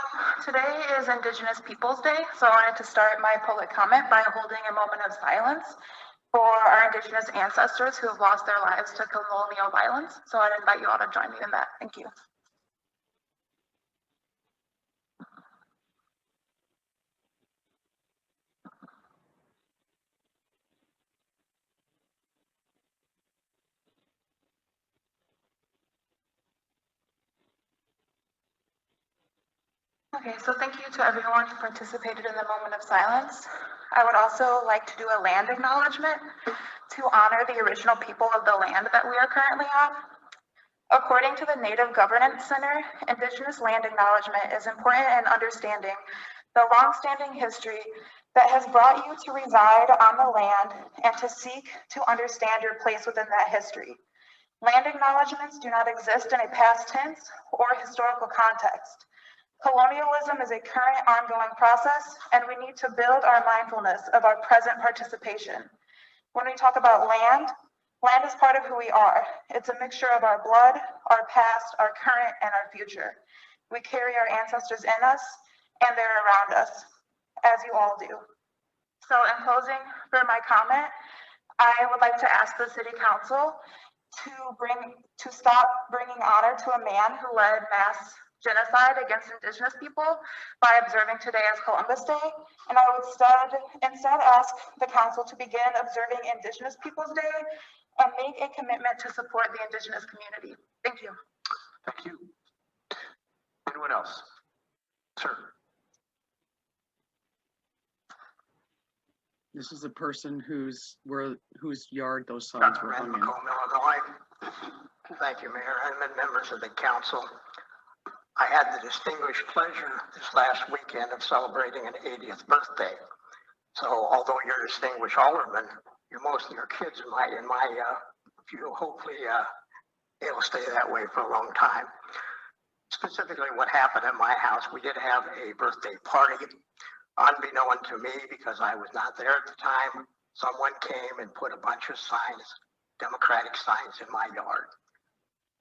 today is Indigenous Peoples Day, so I wanted to start my public comment by holding a moment of silence for our Indigenous ancestors who have lost their lives to colonial violence. So I'd invite you all to join me in that. Thank you. Okay, so thank you to everyone who participated in the moment of silence. I would also like to do a land acknowledgement to honor the original people of the land that we are currently on. According to the Native Governance Center, Indigenous land acknowledgement is important in understanding the longstanding history that has brought you to reside on the land and to seek to understand your place within that history. Land acknowledgements do not exist in a past tense or historical context. Colonialism is a current ongoing process, and we need to build our mindfulness of our present participation. When we talk about land, land is part of who we are. It's a mixture of our blood, our past, our current, and our future. We carry our ancestors in us, and they're around us, as you all do. So in closing for my comment, I would like to ask the City Council to stop bringing honor to a man who led mass genocide against Indigenous people by observing today as Columbus Day. And I would instead ask the council to begin observing Indigenous Peoples Day and make a commitment to support the Indigenous community. Thank you. Thank you. Anyone else? Sir. This is a person whose yard those signs were hung in. Macomb, Illinois. Thank you, Mayor, and members of the council. I had the distinguished pleasure this last weekend of celebrating an 80th birthday. So although you're a distinguished alderman, you're mostly your kids in my view. Hopefully it'll stay that way for a long time. Specifically what happened at my house, we did have a birthday party. Unbeknown to me, because I was not there at the time, someone came and put a bunch of signs, Democratic signs, in my yard.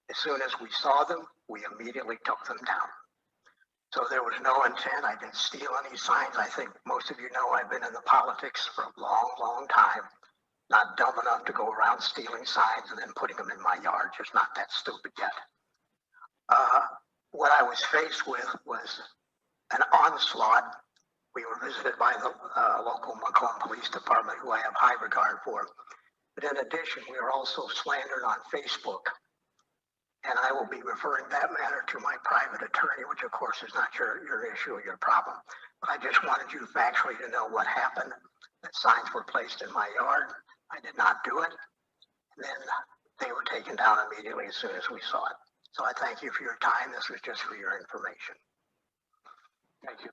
As soon as we saw them, we immediately took them down. So there was no intent. I didn't steal any signs. I think most of you know I've been in the politics for a long, long time. Not dumb enough to go around stealing signs and then putting them in my yard. Just not that stupid yet. What I was faced with was an onslaught. We were visited by the local Macomb Police Department, who I have high regard for. But in addition, we were also slandered on Facebook. And I will be referring that matter to my private attorney, which of course is not your issue or your problem. But I just wanted you factually to know what happened, that signs were placed in my yard. I did not do it. And then they were taken down immediately as soon as we saw it. So I thank you for your time. This was just for your information. Thank you.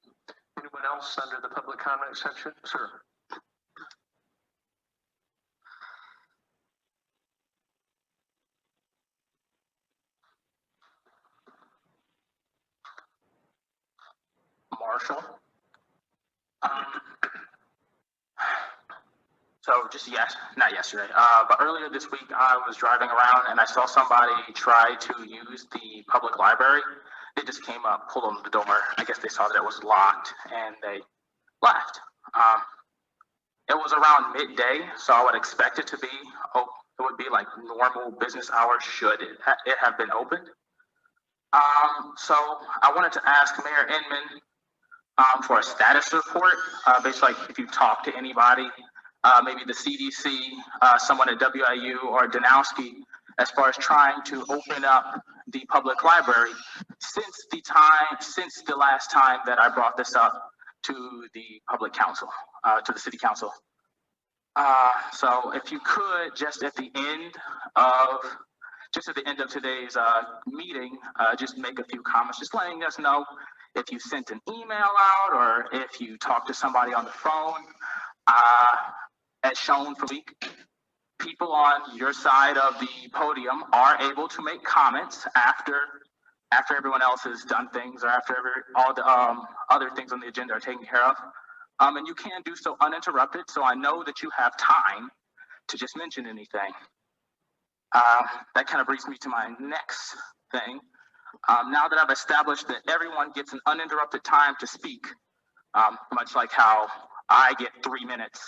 Anyone else under the public comment section? Sir. Marshall. So just not yesterday, but earlier this week I was driving around and I saw somebody try to use the public library. They just came up, pulled on the door. I guess they saw that it was locked and they left. It was around midday, so I would expect it to be, it would be like normal business hours should it have been opened. So I wanted to ask Mayor Inman for a status report, basically like if you talk to anybody, maybe the CDC, someone at WIU or Danowski, as far as trying to open up the public library since the last time that I brought this up to the public council, to the city council. So if you could, just at the end of just at the end of today's meeting, just make a few comments, just letting us know if you sent an email out or if you talked to somebody on the phone. As shown for the week, people on your side of the podium are able to make comments after everyone else has done things or after all the other things on the agenda are taken care of. And you can do so uninterrupted, so I know that you have time to just mention anything. That kind of brings me to my next thing. Now that I've established that everyone gets an uninterrupted time to speak, much like how I get 3 minutes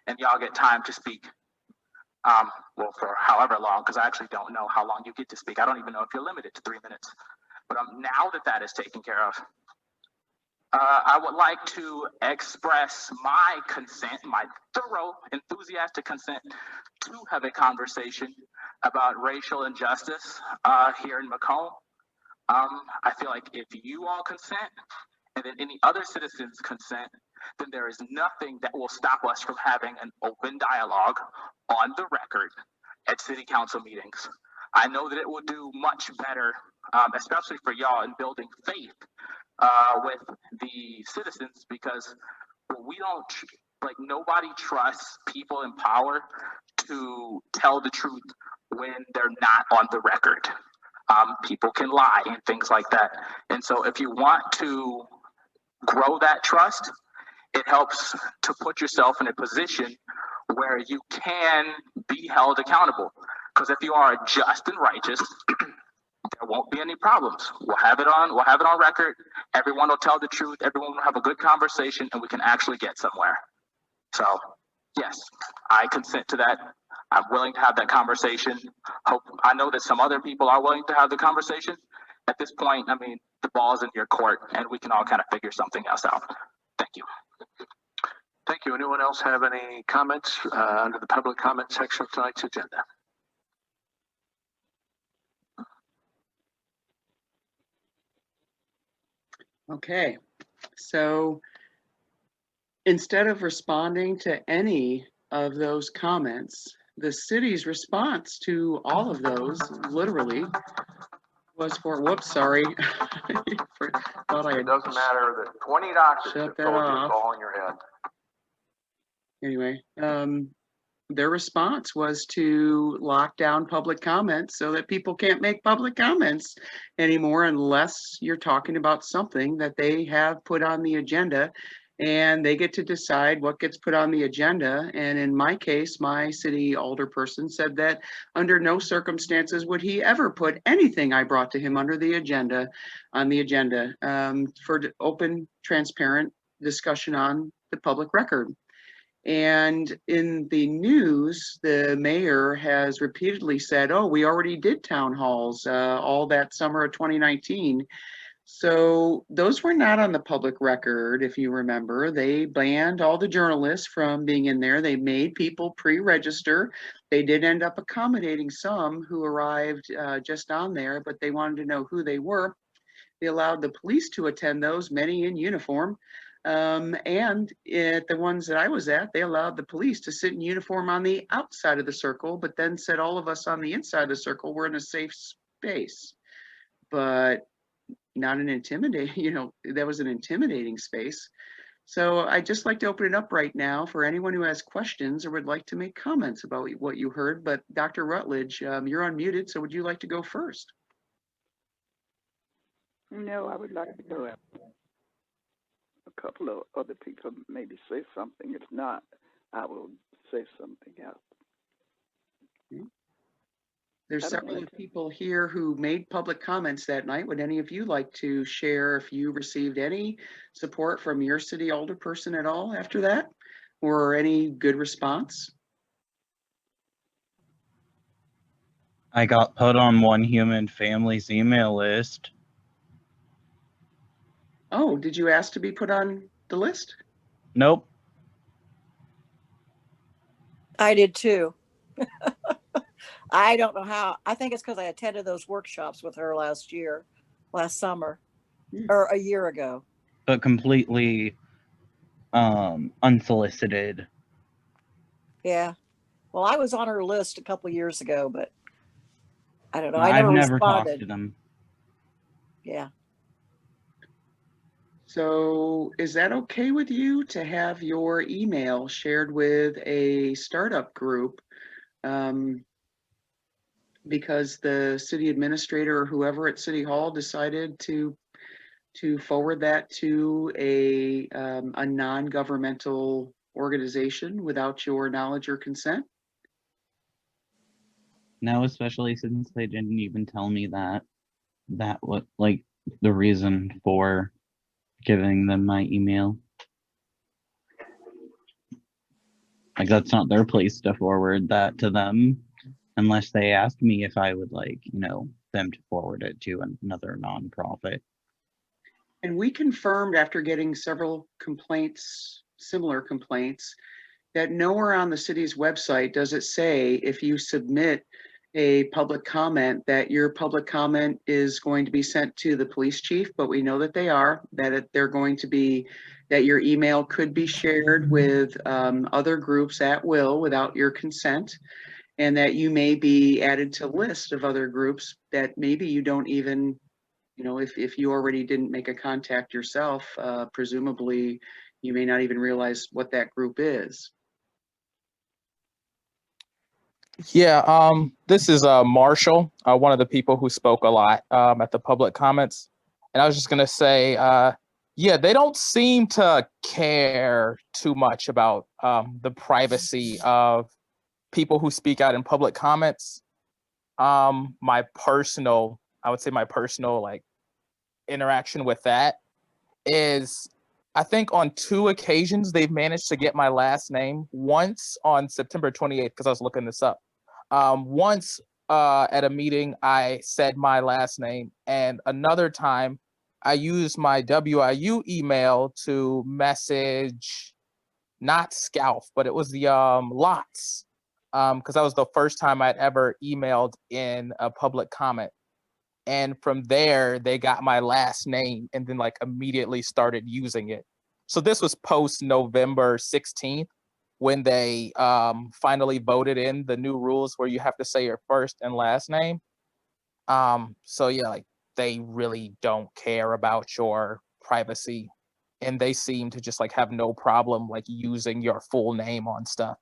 and y'all get time to speak, well, for however long, because I actually don't know how long you get to speak. I don't even know if you're limited to 3 minutes. But now that that is taken care of, I would like to express my consent, my thorough, enthusiastic consent to have a conversation about racial injustice here in Macomb. I feel like if you all consent and then any other citizens consent, then there is nothing that will stop us from having an open dialogue on the record at city council meetings. I know that it will do much better, especially for y'all in building faith with the citizens, because we don't, like, nobody trusts people in power to tell the truth when they're not on the record. People can lie and things like that. And so if you want to grow that trust, it helps to put yourself in a position where you can be held accountable. Because if you are just and righteous, there won't be any problems. We'll have it on record. Everyone will tell the truth. Everyone will have a good conversation, and we can actually get somewhere. So, yes, I consent to that. I'm willing to have that conversation. I know that some other people are willing to have the conversation. At this point, I mean, the ball's in your court, and we can all kind of figure something else out. Thank you. Thank you. Anyone else have any comments under the public comment section of tonight's agenda? Okay, so instead of responding to any of those comments, the city's response to all of those literally was for, whoops, sorry. Thought I had It doesn't matter that 20 doctors have told you it's all in your head. Anyway, their response was to lock down public comments so that people can't make public comments anymore unless you're talking about something that they have put on the agenda, and they get to decide what gets put on the agenda. And in my case, my city alderperson said that under no circumstances would he ever put anything I brought to him under the agenda on the agenda for open, transparent discussion on the public record. And in the news, the mayor has repeatedly said, oh, we already did town halls all that summer of 2019. So those were not on the public record, if you remember. They banned all the journalists from being in there. They made people pre-register. They did end up accommodating some who arrived just on there, but they wanted to know who they were. They allowed the police to attend those, many in uniform. And at the ones that I was at, they allowed the police to sit in uniform on the outside of the circle, but then said all of us on the inside of the circle were in a safe space. But not an intimidating, that was an intimidating space. So I'd just like to open it up right now for anyone who has questions or would like to make comments about what you heard. But Dr. Rutledge, you're unmuted, so would you like to go first? No, I would like to go after a couple of other people, maybe say something. If not, I will say something else. Okay. There's several people here who made public comments that night. Would any of you like to share if you received any support from your city alderperson at all after that, or any good response? I got put on One Human Family's email list. Oh, did you ask to be put on the list? Nope. I did too. I don't know how. I think it's because I attended those workshops with her last summer, or a year ago. But completely unsolicited. Yeah. Well, I was on her list a couple years ago, but I don't know. I never I've never talked responded. to them. Yeah. So is that okay with you to have your email shared with a startup group? Because the city administrator or whoever at City Hall decided to forward that to a non-governmental organization without your knowledge or consent? No, especially since they didn't even tell me that was like the reason for giving them my email. Like, that's not their place to forward that to them unless they asked me if I would like, them to forward it to another nonprofit. And we confirmed after getting several complaints, similar complaints, that nowhere on the city's website does it say if you submit a public comment that your public comment is going to be sent to the police chief, but we know that they are, they're going to be, that your email could be shared with other groups at will without your consent, and that you may be added to a list of other groups that maybe you don't even, if you already didn't make a contact yourself, presumably you may not even realize what that group is. Yeah, this is Marshall, one of the people who spoke a lot at the public comments. And I was just going to say, yeah, they don't seem to care too much about the privacy of people who speak out in public comments. My personal like interaction with that is, I think on 2 occasions they've managed to get my last name. Once on September 28th, because I was looking this up. Once at a meeting, I said my last name, and another time I used my WIU email to message, not Scalf, but it was the Lots, because that was the first time I'd ever emailed in a public comment. And from there, they got my last name and then like immediately started using it. So this was post November 16th. When they finally voted in the new rules where you have to say your first and last name. So yeah, like they really don't care about your privacy, and they seem to just like have no problem like using your full name on stuff.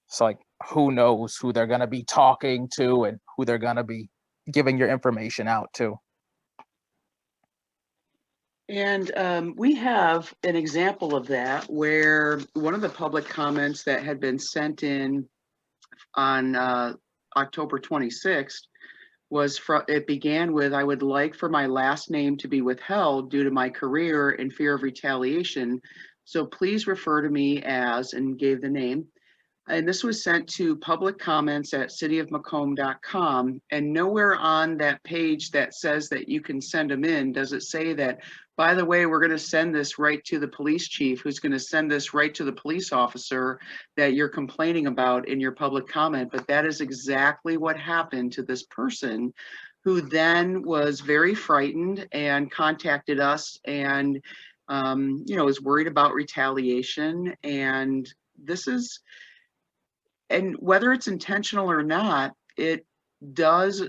So like, who knows who they're gonna be talking to and who they're gonna be giving your information out to. And we have an example of that where one of the public comments that had been sent in on October 26th was it began with, "I would like for my last name to be withheld due to my career and fear of retaliation. So please refer to me as," and gave the name. And this was sent to public comments at cityofmacomb.com, and nowhere on that page that says that you can send them in does it say that, by the way, we're going to send this right to the police chief, who's going to send this right to the police officer that you're complaining about in your public comment. But that is exactly what happened to this person, who then was very frightened and contacted us and, is worried about retaliation. And this is, and whether it's intentional or not, it does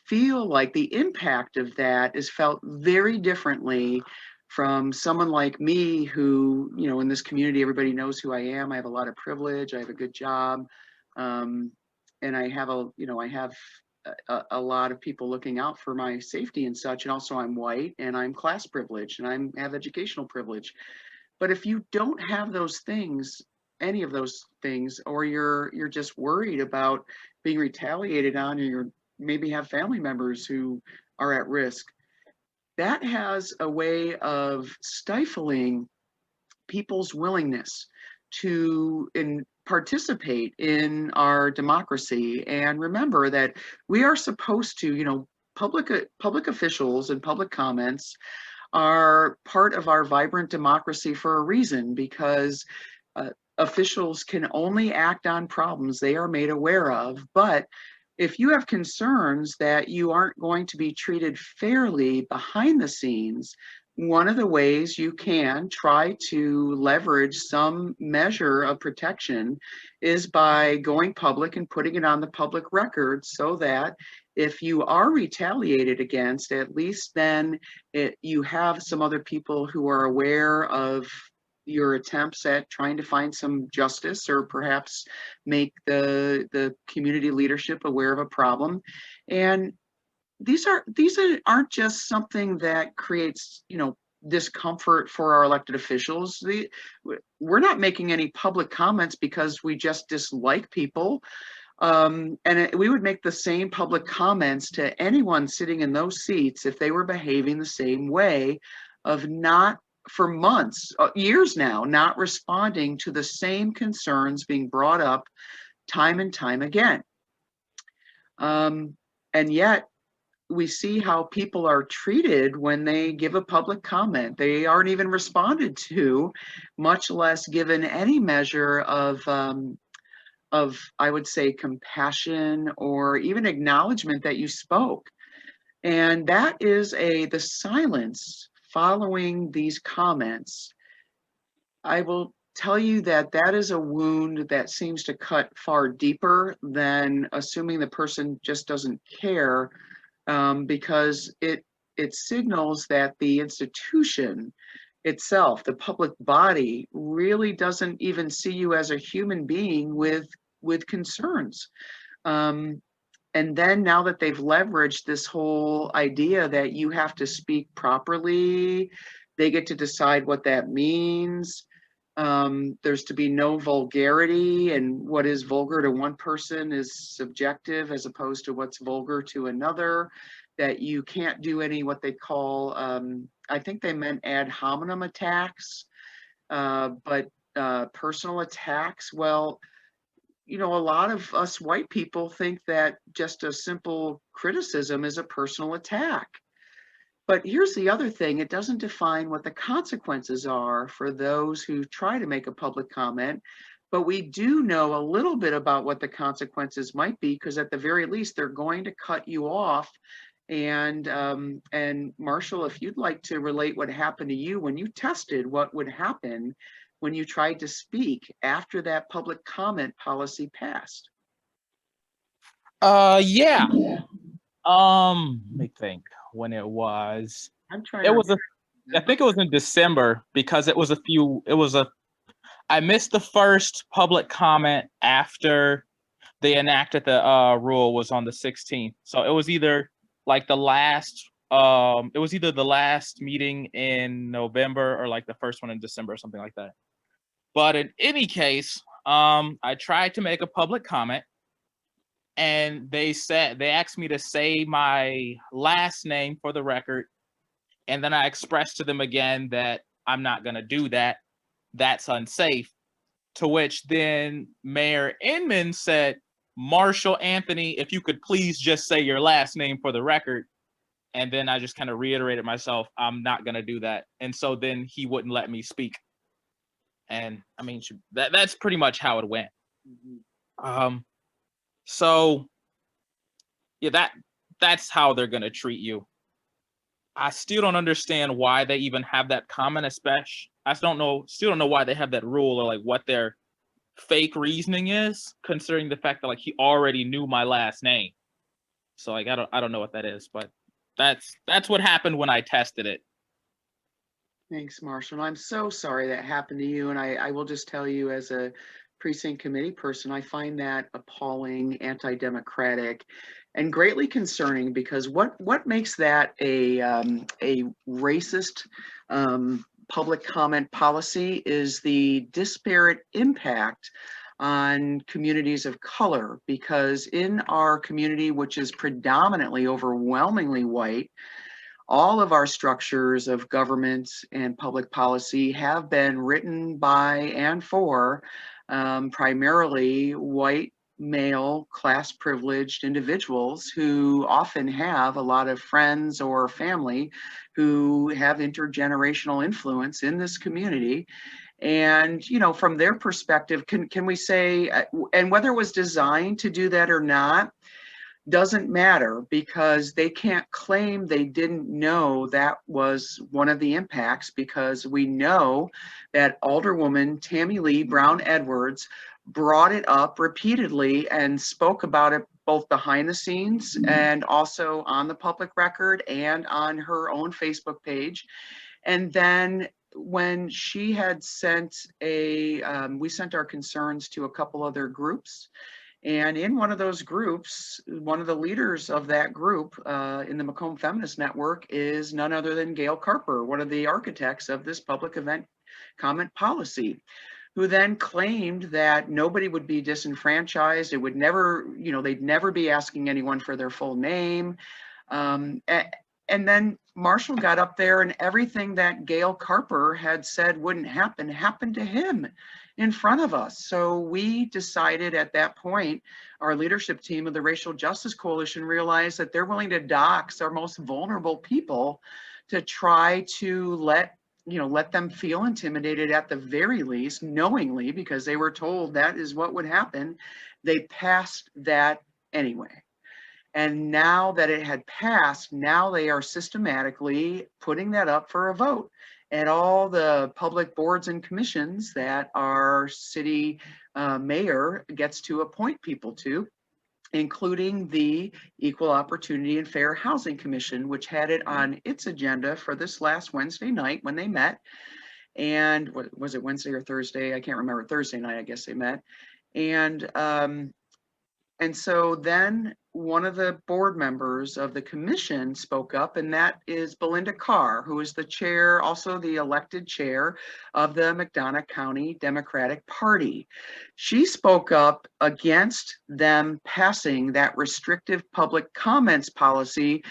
feel like the impact of that is felt very differently from someone like me who, in this community, everybody knows who I am. I have a lot of privilege. I have a good job. And I have a lot of people looking out for my safety and such. And also I'm white and I'm class privileged and I have educational privilege. But if you don't have those things, any of those things, or you're just worried about being retaliated on, or you maybe have family members who are at risk, that has a way of stifling people's willingness to participate in our democracy. And remember that we are supposed to, public officials and public comments are part of our vibrant democracy for a reason, because officials can only act on problems they are made aware of. But if you have concerns that you aren't going to be treated fairly behind the scenes, one of the ways you can try to leverage some measure of protection is by going public and putting it on the public record, so that if you are retaliated against, at least then you have some other people who are aware of your attempts at trying to find some justice, or perhaps make the community leadership aware of a problem. And these aren't just something that creates, discomfort for our elected officials. We're not making any public comments because we just dislike people. We would make the same public comments to anyone sitting in those seats if they were behaving the same way, of not, for months, years now, not responding to the same concerns being brought up time and time again. And yet we see how people are treated when they give a public comment. They aren't even responded to, much less given any measure of I would say, compassion or even acknowledgement that you spoke. And that is the silence following these comments. I will tell you that that is a wound that seems to cut far deeper than assuming the person just doesn't care, because it signals that the institution itself, the public body, really doesn't even see you as a human being with concerns. And then now that they've leveraged this whole idea that you have to speak properly, they get to decide what that means. There's to be no vulgarity, and what is vulgar to one person is subjective as opposed to what's vulgar to another. That you can't do any what they call, I think they meant ad hominem attacks, but personal attacks. Well, a lot of us white people think that just a simple criticism is a personal attack. But here's the other thing: it doesn't define what the consequences are for those who try to make a public comment. But we do know a little bit about what the consequences might be, because at the very least, they're going to cut you off. And Marshall, if you'd like to relate what happened to you when you tested what would happen when you tried to speak after that public comment policy passed. Yeah. Let me think when it was. I'm trying. I think it was in December, because I missed the first public comment after they enacted the rule was on the 16th. So it was either like the last meeting in November or like the first one in December or something like that. But in any case, I tried to make a public comment, and they asked me to say my last name for the record. And then I expressed to them again that I'm not going to do that. That's unsafe. To which then Mayor Inman said, "Marshall Anthony, if you could please just say your last name for the record." And then I just kind of reiterated myself, I'm not going to do that. And so then he wouldn't let me speak. And I mean, that's pretty much how it went. Mm-hmm. So yeah, that's how they're going to treat you. I still don't understand why they even have that comment, especially. Still don't know why they have that rule, or like what their fake reasoning is, considering the fact that like he already knew my last name. So like I don't know what that is, but that's what happened when I tested it. Thanks, Marshall. I'm so sorry that happened to you. And I will just tell you, as a precinct committee person, I find that appalling, anti-democratic, and greatly concerning, because what makes that a racist public comment policy is the disparate impact on communities of color. Because in our community, which is predominantly overwhelmingly white, all of our structures of government and public policy have been written by and for primarily white, male, class privileged individuals who often have a lot of friends or family who have intergenerational influence in this community. And, from their perspective, can we say, and whether it was designed to do that or not, doesn't matter because they can't claim they didn't know that was one of the impacts, because we know that Alderwoman Tammy Lee Brown Edwards brought it up repeatedly and spoke about it both behind the scenes and also on the public record and on her own Facebook page. And then when she had sent we sent our concerns to a couple other groups. And in one of those groups, one of the leaders of that group in the Macomb Feminist Network is none other than Gail Carper, one of the architects of this public event comment policy, who then claimed that nobody would be disenfranchised. It would never, they'd never be asking anyone for their full name. And then Marshall got up there and everything that Gail Carper had said wouldn't happen happened to him in front of us. So we decided at that point, our leadership team of the Racial Justice Coalition realized that they're willing to dox our most vulnerable people to try to let them feel intimidated at the very least, knowingly, because they were told that is what would happen. They passed that anyway. And now that it had passed, now they are systematically putting that up for a vote at all the public boards and commissions that our city mayor gets to appoint people to, including the Equal Opportunity and Fair Housing Commission, which had it on its agenda for this last Wednesday night when they met. And was it Wednesday or Thursday? I can't remember. Thursday night, I guess they met. And so then one of the board members of the commission spoke up, and that is Belinda Carr, who is the chair, also the elected chair of the McDonough County Democratic Party. She spoke up against them passing that restrictive public comments policy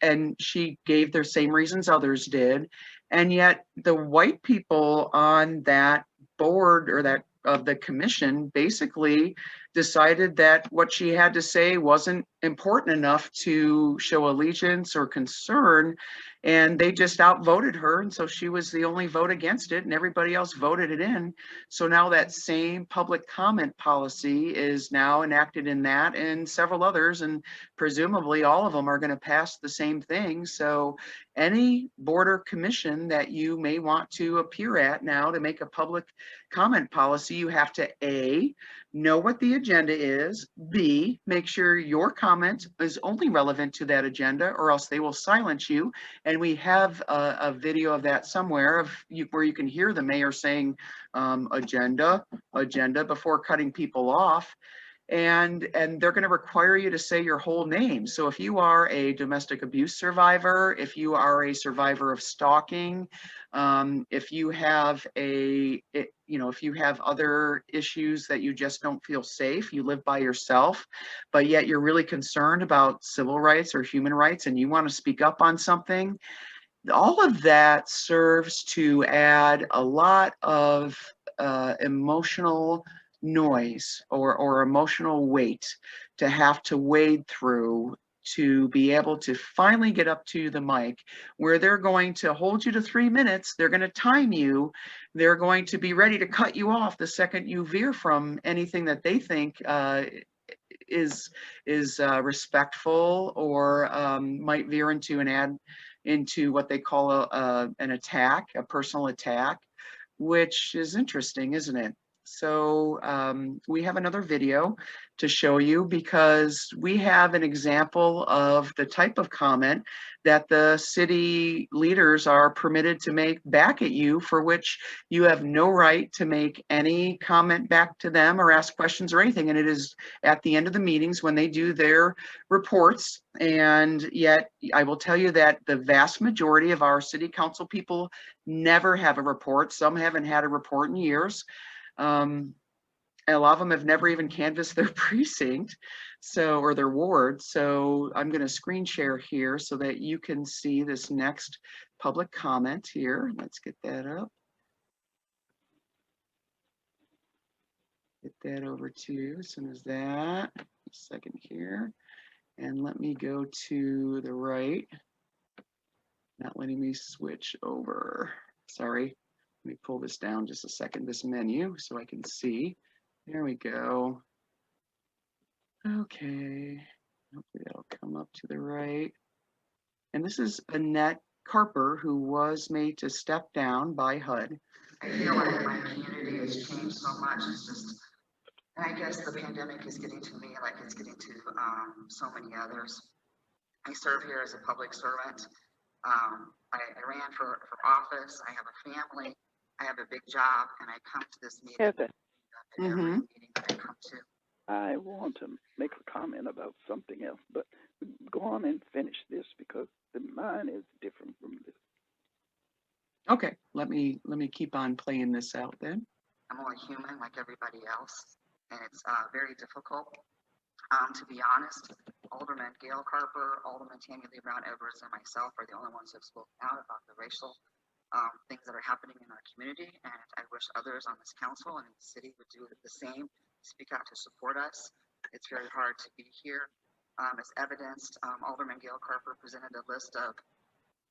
and she gave their same reasons others did. And yet the white people on that board or that of the commission basically decided that what she had to say wasn't important enough to show allegiance or concern, and they just outvoted her, and so she was the only vote against it, and everybody else voted it in. So now that same public comment policy is now enacted in that and several others, and presumably all of them are going to pass the same thing. So any board or commission that you may want to appear at now to make a public comment policy, you have to A, know what the agenda is, B, make sure your comment is only relevant to that agenda, or else they will silence you. And we have a video of that somewhere where you can hear the mayor saying agenda before cutting people off. And they're going to require you to say your whole name. So if you are a domestic abuse survivor, if you are a survivor of stalking, if you have if you have other issues that you just don't feel safe, you live by yourself, but yet you're really concerned about civil rights or human rights and you want to speak up on something, all of that serves to add a lot of emotional noise or emotional weight to have to wade through to be able to finally get up to the mic, where they're going to hold you to 3 minutes, they're going to time you, they're going to be ready to cut you off the second you veer from anything that they think is respectful or might veer into what they call an attack, a personal attack, which is interesting, isn't it? So we have another video to show you because we have an example of the type of comment that the city leaders are permitted to make back at you, for which you have no right to make any comment back to them or ask questions or anything. And it is at the end of the meetings when they do their reports. And yet I will tell you that the vast majority of our city council people never have a report. Some haven't had a report in years. A lot of them have never even canvassed their precinct, or their ward. So I'm going to screen share here so that you can see this next public comment here. Let's get that up. Get that over to you as soon as that. A second here. And let me go to the right. Not letting me switch over. Sorry. Let me pull this down just a second, this menu, so I can see. There we go. Okay, hopefully that'll come up to the right. And this is Annette Carper, who was made to step down by HUD. I feel like my community has changed so much. It's just, and I guess the pandemic is getting to me like it's getting to so many others. I serve here as a public servant. I ran for office. I have a family. I have a big job, and I come to this meeting. Heather, Every meeting that I come to. I want to make a comment about something else, but go on and finish this because mine is different from this. Okay, let me keep on playing this out then. I'm only human like everybody else, and it's very difficult. To be honest, Alderman Gail Carper, Alderman Tammy Lee Brown Edwards, and myself are the only ones who have spoken out about the racial things that are happening in our community, and I wish others on this council and in the city would do the same, speak out to support us. It's very hard to be here. As evidenced, Alderman Gail Carper presented a list of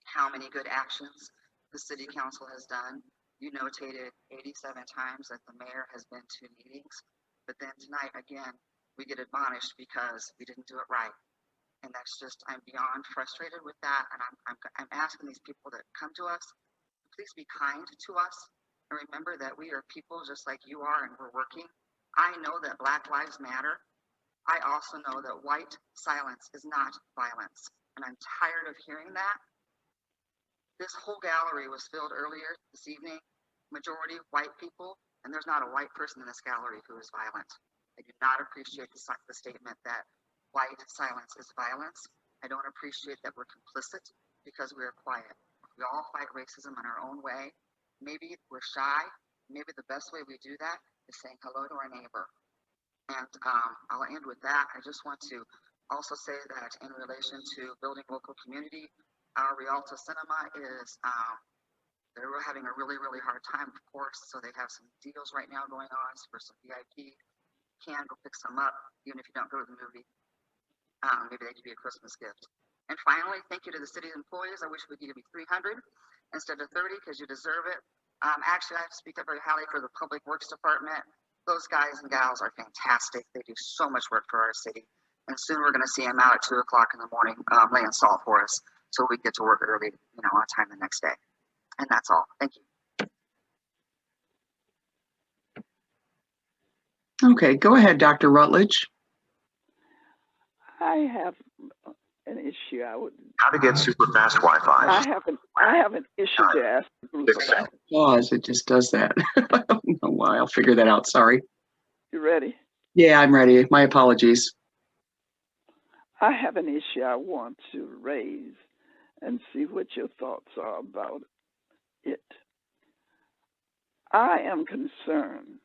how many good actions the city council has done. You notated 87 times that the mayor has been to meetings, but then tonight, again, we get admonished because we didn't do it right. And that's just, I'm beyond frustrated with that. And I'm asking these people that come to us, please be kind to us and remember that we are people just like you are and we're working. I know that Black Lives Matter. I also know that white silence is not violence. And I'm tired of hearing that. This whole gallery was filled earlier this evening, majority white people, and there's not a white person in this gallery who is violent. I do not appreciate the statement that white silence is violence. I don't appreciate that we're complicit because we are quiet. We all fight racism in our own way. Maybe we're shy. Maybe the best way we do that is saying hello to our neighbor. And I'll end with that. I just want to also say that in relation to building local community, our Rialto Cinema is, they're having a really, really hard time, of course. So they have some deals right now going on for some VIP. Can go pick some up, even if you don't go to the movie. Maybe they could be a Christmas gift. And finally, thank you to the city employees. I wish we could give you 300 instead of 30 because you deserve it. Actually, I have to speak up very highly for the Public Works Department. Those guys and gals are fantastic. They do so much work for our city. And soon we're going to see them out at 2 o'clock in the morning laying salt for us so we get to work early, on time the next day. And that's all. Thank you. Okay, go ahead, Dr. Rutledge. I have an issue. How to get super fast Wi-Fi. I have an issue to ask the group about. Pause, it just does that. I don't know why. I'll figure that out. Sorry. You ready? Yeah, I'm ready. My apologies. I have an issue I want to raise and see what your thoughts are about it. I am concerned,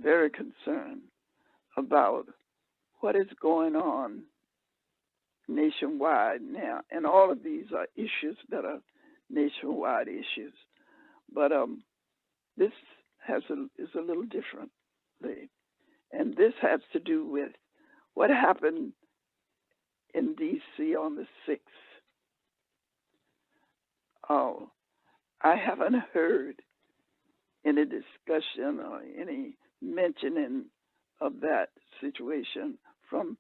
very concerned about what is going on nationwide now. And all of these are issues that are nationwide issues. But this is a little different. And this has to do with what happened in D.C. on the 6th. I haven't heard any discussion or any mentioning of that situation from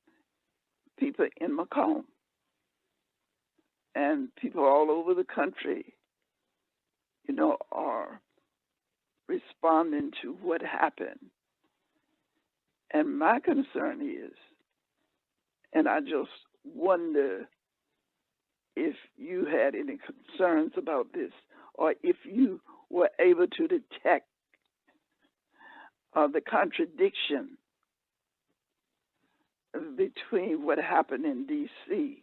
people in Macomb and people all over the country, are responding to what happened. And my concern is, and I just wonder if you had any concerns about this, or if you were able to detect the contradiction between what happened in D.C.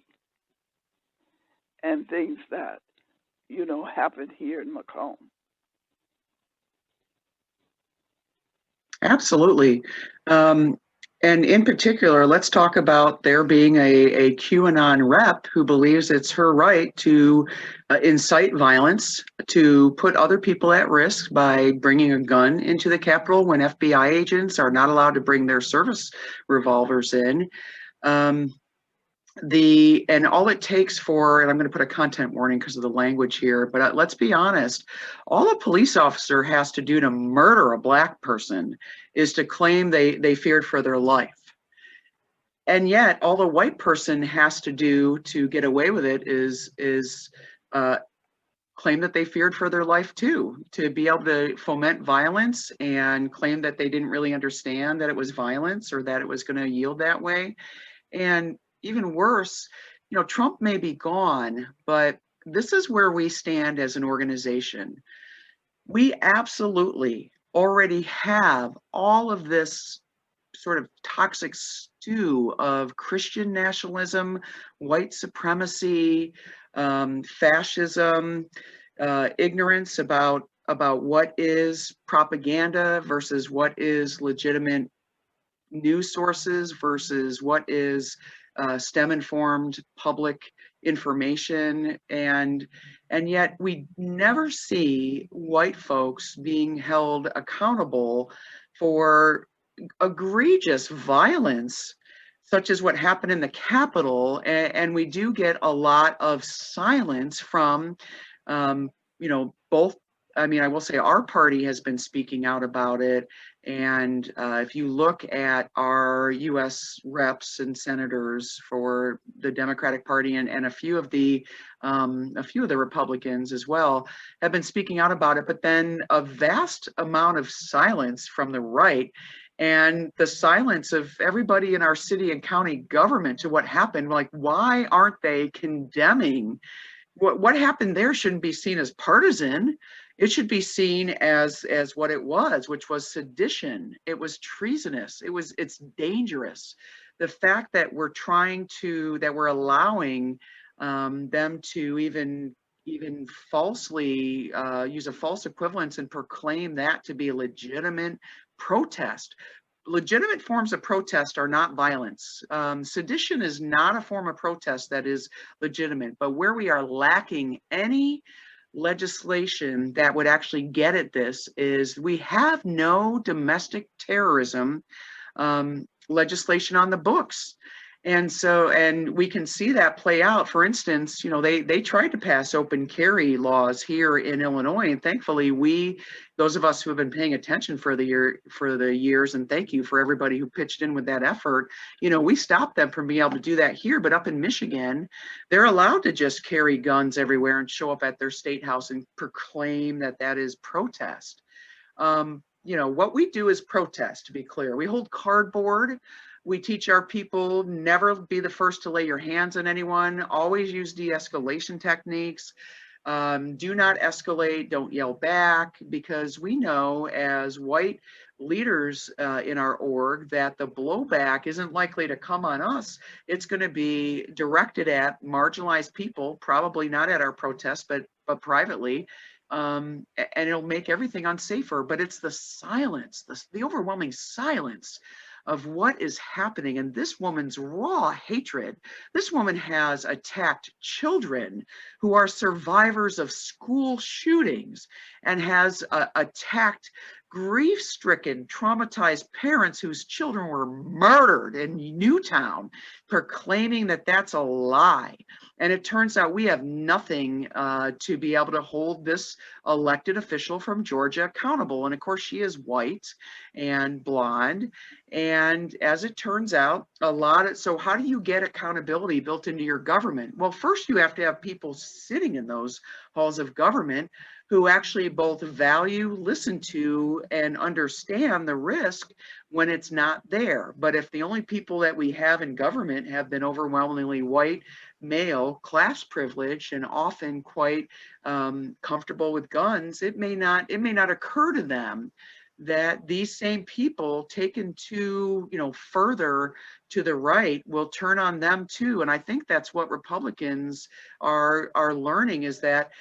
and things that, happened here in Macomb. Absolutely. And in particular, let's talk about there being a QAnon rep who believes it's her right to incite violence, to put other people at risk by bringing a gun into the Capitol when FBI agents are not allowed to bring their service revolvers in. And all it takes for, and I'm going to put a content warning because of the language here, but let's be honest, all a police officer has to do to murder a Black person is to claim they feared for their life. And yet all the white person has to do to get away with it is claim that they feared for their life too, to be able to foment violence and claim that they didn't really understand that it was violence or that it was going to yield that way. And even worse, you know, Trump may be gone, but this is where we stand as an organization. We absolutely already have all of this sort of toxic stew of Christian nationalism, white supremacy, fascism, ignorance about what is propaganda versus what is legitimate news sources versus what is STEM-informed public information, and yet we never see white folks being held accountable for egregious violence such as what happened in the Capitol, and we do get a lot of silence from, you know, both. I mean, I will say our party has been speaking out about it, and if you look at our U.S. reps and senators for the Democratic Party and a few of the Republicans as well have been speaking out about it, but then a vast amount of silence from the right. And the silence of everybody in our city and county government to what happened. Like, why aren't they condemning? What happened there shouldn't be seen as partisan. It should be seen as what it was, which was sedition. It was treasonous. It's dangerous. The fact that we're allowing them to even falsely use a false equivalence and proclaim that to be a legitimate protest. Legitimate forms of protest are not violence. Sedition is not a form of protest that is legitimate, but where we are lacking any legislation that would actually get at this is we have no domestic terrorism legislation on the books. And we can see that play out. For instance, you know, they tried to pass open carry laws here in Illinois, and thankfully those of us who have been paying attention for the years, and thank you for everybody who pitched in with that effort, you know, we stopped them from being able to do that here. But up in Michigan, they're allowed to just carry guns everywhere and show up at their state house and proclaim that is protest. You know, what we do is protest, to be clear. We hold cardboard. We teach our people never be the first to lay your hands on anyone, always use de-escalation techniques, do not escalate, don't yell back, because we know as white leaders in our org that the blowback isn't likely to come on us. It's going to be directed at marginalized people, probably not at our protests, but privately. And it'll make everything unsafer, but it's the silence, the overwhelming silence of what is happening, and this woman's raw hatred. This woman has attacked children who are survivors of school shootings and has attacked grief-stricken, traumatized parents whose children were murdered in Newtown, proclaiming that that's a lie. And it turns out we have nothing to be able to hold this elected official from Georgia accountable. And of course, she is white and blonde. And as it turns out, so how do you get accountability built into your government? Well, first you have to have people sitting in those halls of government who actually both value, listen to, and understand the risk when it's not there. But if the only people that we have in government have been overwhelmingly white, male, class privileged, and often quite comfortable with guns, it may not occur to them that these same people taken to, you know, further to the right will turn on them too. And I think that's what Republicans are learning, is that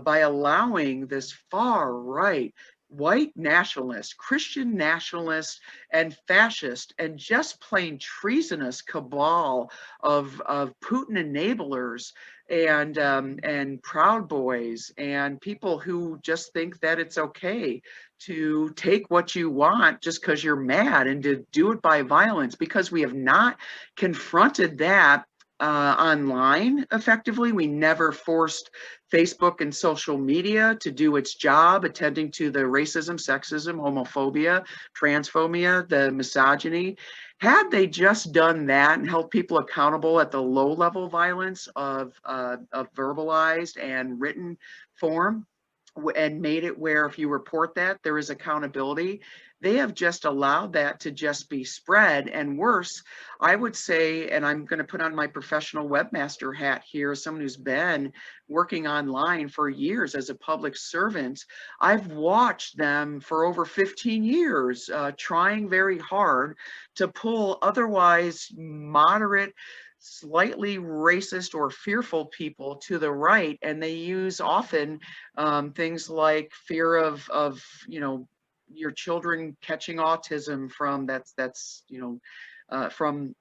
by allowing this far right, white nationalist, Christian nationalist, and fascist, and just plain treasonous cabal of Putin enablers and Proud Boys and people who just think that it's okay to take what you want just because you're mad and to do it by violence, because we have not confronted that online effectively. We never forced Facebook and social media to do its job, attending to the racism, sexism, homophobia, transphobia, the misogyny. Had they just done that and held people accountable at the low level violence of verbalized and written form, and made it where if you report that, there is accountability, they have just allowed that to just be spread. And worse, I would say, and I'm going to put on my professional webmaster hat here, as someone who's been working online for years as a public servant, I've watched them for over 15 years trying very hard to pull otherwise moderate, slightly racist or fearful people to the right, and they use often things like fear of your children catching autism from from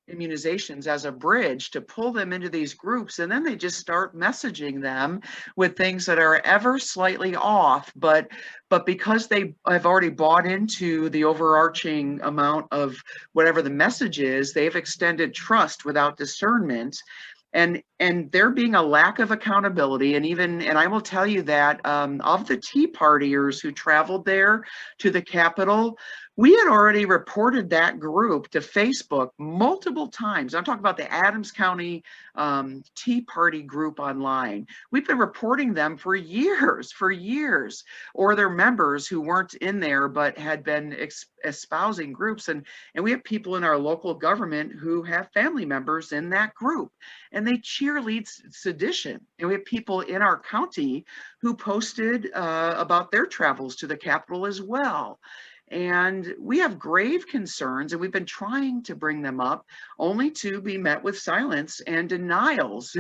immunizations as a bridge to pull them into these groups, and then they just start messaging them with things that are ever slightly off, but because they have already bought into the overarching amount of whatever the message is, they've extended trust without discernment. And there being a lack of accountability, and I will tell you that of the Tea Partiers who traveled there to the Capitol, we had already reported that group to Facebook multiple times. I'm talking about the Adams County Tea Party group online. We've been reporting them for years, or their members who weren't in there but had been espousing groups. And we have people in our local government who have family members in that group, and they cheerlead sedition. And we have people in our county who posted about their travels to the Capitol as well. And we have grave concerns, and we've been trying to bring them up, only to be met with silence and denials.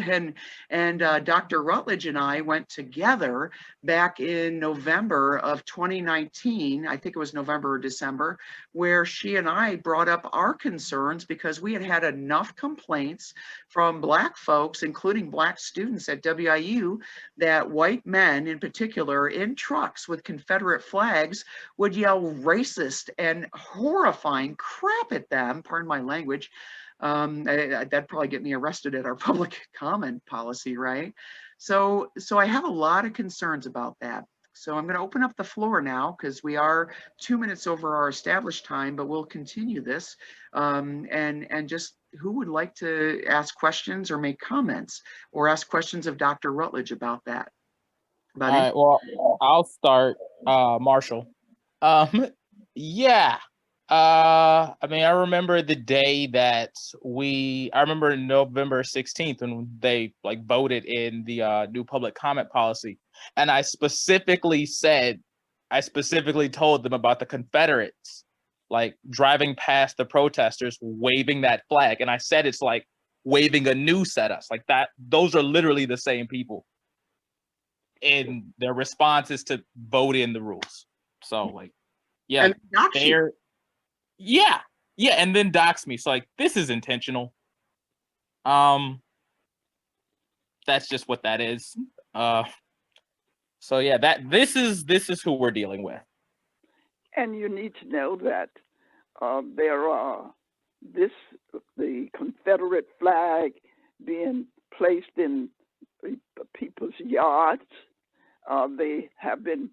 And Dr. Rutledge and I went together back in November of 2019, I think it was November or December, where she and I brought up our concerns because we had had enough complaints from Black folks, including Black students at WIU, that white men in particular in trucks with Confederate flags would yell racist and horrifying crap at them, pardon my language. That'd probably get me arrested at our public comment policy, right? So I have a lot of concerns about that. So I'm going to open up the floor now because we are 2 minutes over our established time, but we'll continue this. And just who would like to ask questions or make comments or ask questions of Dr. Rutledge about that? All right, well, I'll start, Marshall. Yeah. I mean, I remember the day that I remember November 16th when they voted in the new public comment policy. And I specifically told them about the Confederates, driving past the protesters, waving that flag. And I said, it's like waving a noose at us, like that. Those are literally the same people. And their response is to vote in the rules. So yeah, and then dox me. So this is intentional. That's just what that is. So yeah, this is who we're dealing with. And you need to know that the Confederate flag being placed in people's yards. They have been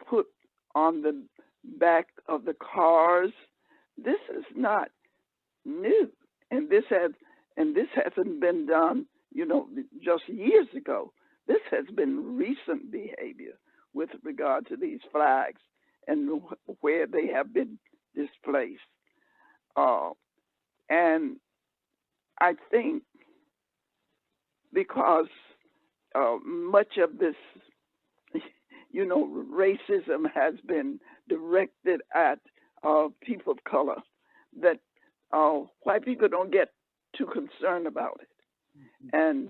put on the back of the cars. This is not new, and this hasn't been done, just years ago. This has been recent behavior with regard to these flags and where they have been displaced. And I think because much of this, racism has been directed at people of color, that white people don't get too concerned about it. Mm-hmm.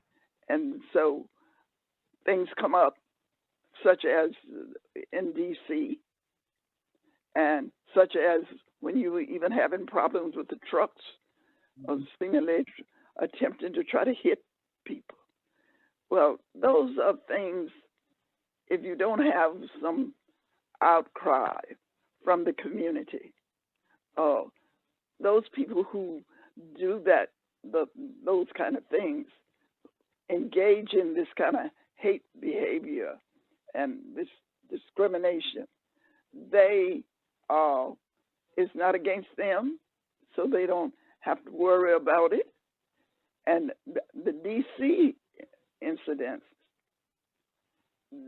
And so things come up, such as in DC, and such as when you were even having problems with the trucks, seemingly attempting to try to hit people. Well, those are things, if you don't have some outcry from the community, those people who do that those kind of things, engage in this kind of hate behavior and this discrimination, it's not against them, so they don't have to worry about it. And the DC incidents,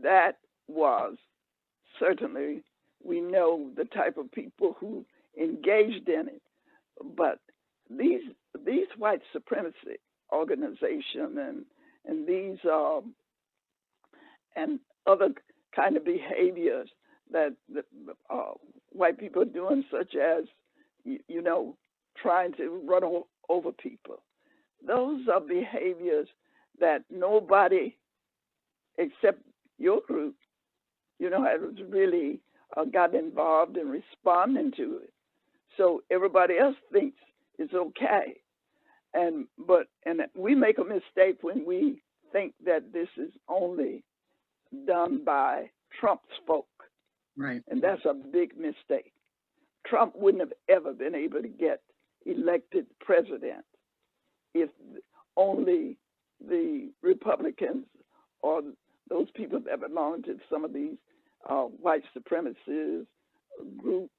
that was certainly, we know the type of people who engaged in it, but these white supremacy organizations and these and other kind of behaviors that white people are doing, such as trying to run over people. Those are behaviors that nobody except your group, has really got involved in responding to it. So everybody else thinks it's okay. And we make a mistake when we think that this is only done by Trump's folk. Right. And that's a big mistake. Trump wouldn't have ever been able to get elected president if only the Republicans or those people that belong to some of these white supremacist groups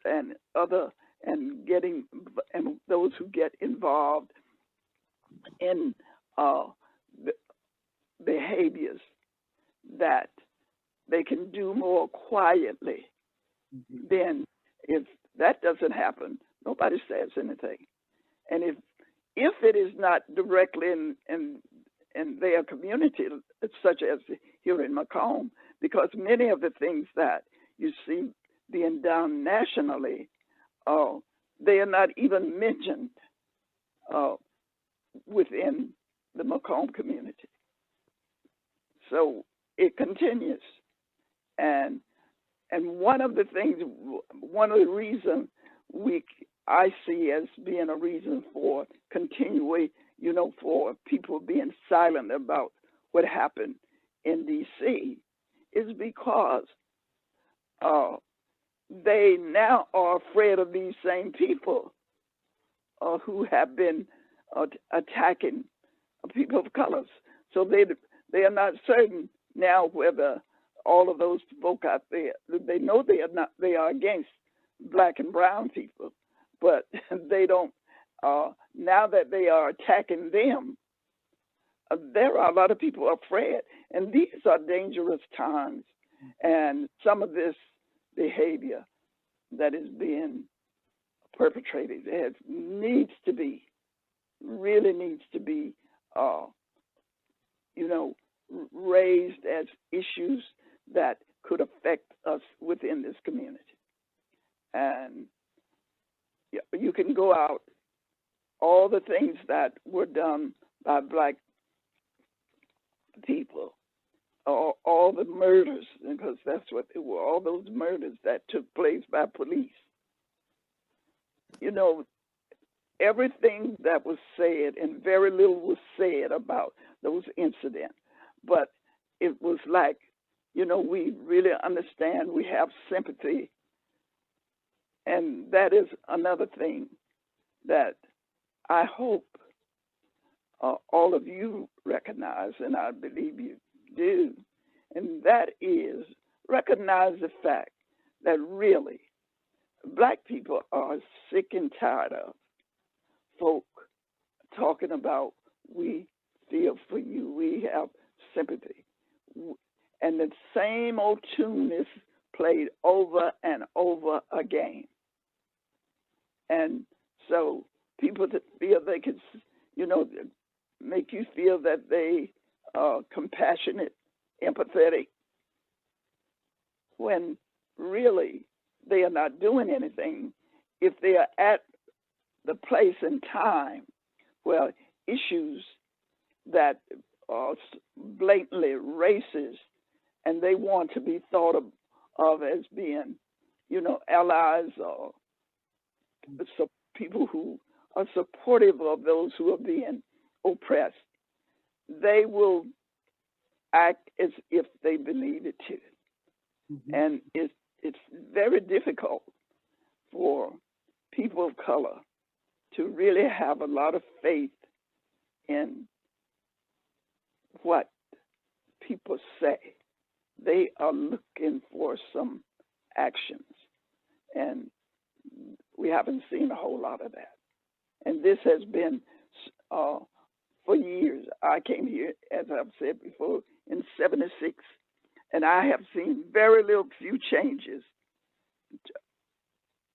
and those who get involved in behaviors that they can do more quietly. Then if that doesn't happen, nobody says anything. And if it is not directly in their community, such as here in Macomb, because many of the things that you see being done nationally, they are not even mentioned within the Macomb community. So it continues. And one of the reasons I see as being a reason for continuing, for people being silent about what happened in DC is because they now are afraid of these same people who have been attacking people of colors. So they are not certain now whether all of those folk out there, they know they are against black and brown people, but they don't, now that they are attacking them, there are a lot of people afraid. And these are dangerous times. And some of this behavior that is being perpetrated really needs to be, raised as issues that could affect us within this community. And you can go out, all the things that were done by black people, all the murders, because that's what they were, all those murders that took place by police. Everything that was said, and very little was said about those incidents, but it was like, we really understand, we have sympathy. And that is another thing that I hope all of you recognize, and I believe you do, and that is recognize the fact that really black people are sick and tired of folk talking about, we feel for you, we have sympathy. And the same old tune is played over and over again. And so people that feel they can, make you feel that they are compassionate, empathetic, when really they are not doing anything. If they are at the place and time where issues that are blatantly racist and they want to be thought of as being, allies or people who are supportive of those who are being oppressed, they will act as if they believe it too. Mm-hmm. And it's very difficult for people of color to really have a lot of faith in what people say. They are looking for some actions, and we haven't seen a whole lot of that. And this has been for years. I came here, as I've said before, in '76, and I have seen very little few changes,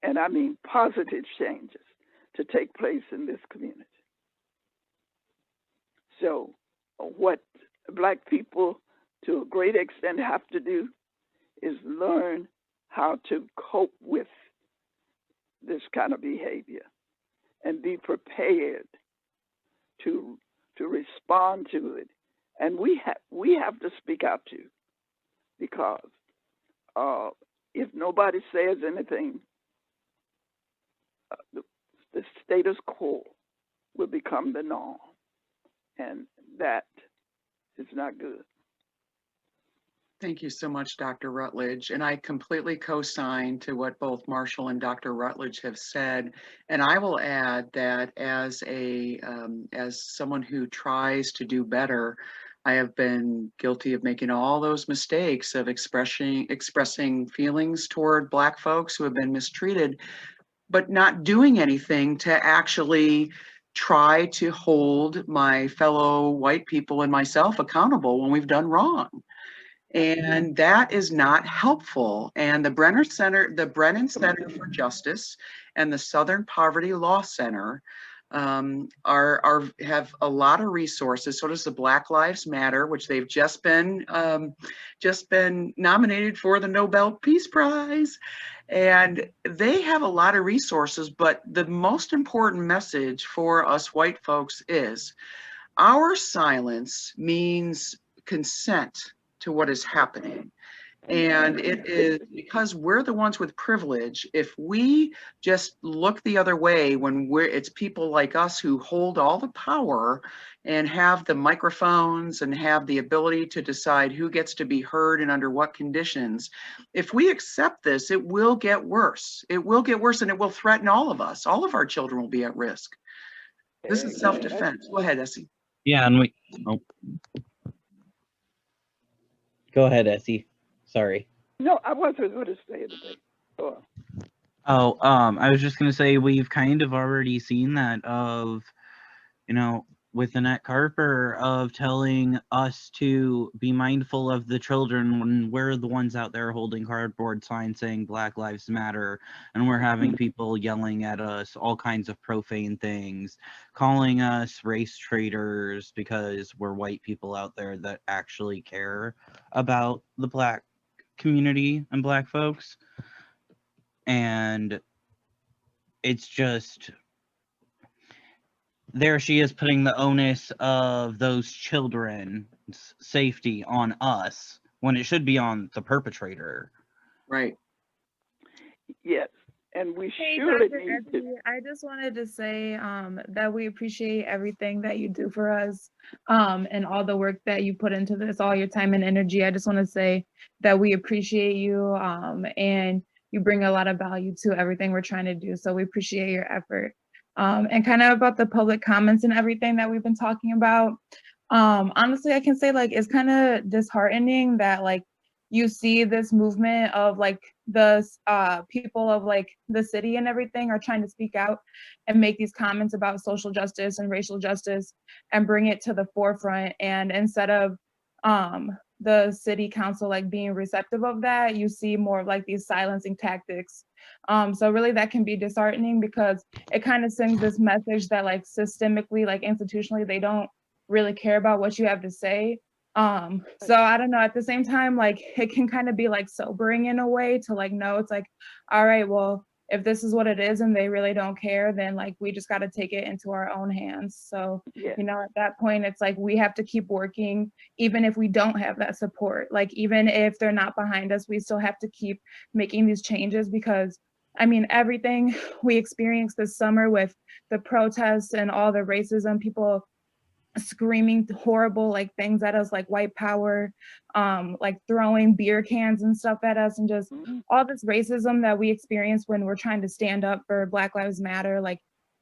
and I mean positive changes, to take place in this community. So what Black people to a great extent have to do is learn how to cope with this kind of behavior and be prepared to respond to it. And we have to speak out too, because if nobody says anything, the status quo will become the norm, and that is not good. Thank you so much, Dr. Rutledge. And I completely co-sign to what both Marshall and Dr. Rutledge have said. And I will add that as someone who tries to do better, I have been guilty of making all those mistakes of expressing feelings toward Black folks who have been mistreated, but not doing anything to actually try to hold my fellow white people and myself accountable when we've done wrong. And that is not helpful. And the Brennan Center for Justice and the Southern Poverty Law Center have a lot of resources. So does the Black Lives Matter, which they've just been nominated for the Nobel Peace Prize. And they have a lot of resources, but the most important message for us white folks is our silence means consent to what is happening. And it is because we're the ones with privilege. If we just look the other way when it's people like us who hold all the power and have the microphones and have the ability to decide who gets to be heard and under what conditions, if we accept this, it will get worse. It will get worse, and it will threaten all of us. All of our children will be at risk. This is self-defense. Go ahead, Essie. Yeah, and go ahead, Essie. Sorry. No, I wasn't going to say anything. I was just going to say we've kind of already seen that of, with Annette Carper, of telling us to be mindful of the children when we're the ones out there holding cardboard signs saying Black Lives Matter, and we're having people yelling at us all kinds of profane things, calling us race traitors because we're white people out there that actually care about the Black community and Black folks. And it's just, there she is putting the onus of those children's safety on us when it should be on the perpetrator. Right. Yes. And we Hey, surely Dr. need to. I just wanted to say that we appreciate everything that you do for us and all the work that you put into this, all your time and energy. I just want to say that we appreciate you and you bring a lot of value to everything we're trying to do. So we appreciate your effort. And kind of about the public comments and everything that we've been talking about. Honestly, I can say it's kind of disheartening that you see this movement of the people of the city and everything are trying to speak out and make these comments about social justice and racial justice and bring it to the forefront. And instead of the city council being receptive of that, you see more of these silencing tactics. So really that can be disheartening because it kind of sends this message that systemically, institutionally, they don't really care about what you have to say. So I don't know, at the same time, it can kind of be sobering in a way to know it's all right, well, if this is what it is and they really don't care, then we just got to take it into our own hands. So, Yeah. At that point, it's we have to keep working, even if we don't have that support, even if they're not behind us, we still have to keep making these changes because everything we experienced this summer with the protests and all the racism, people screaming horrible things at us white power, throwing beer cans and stuff at us, and just all this racism that we experience when we're trying to stand up for Black Lives Matter,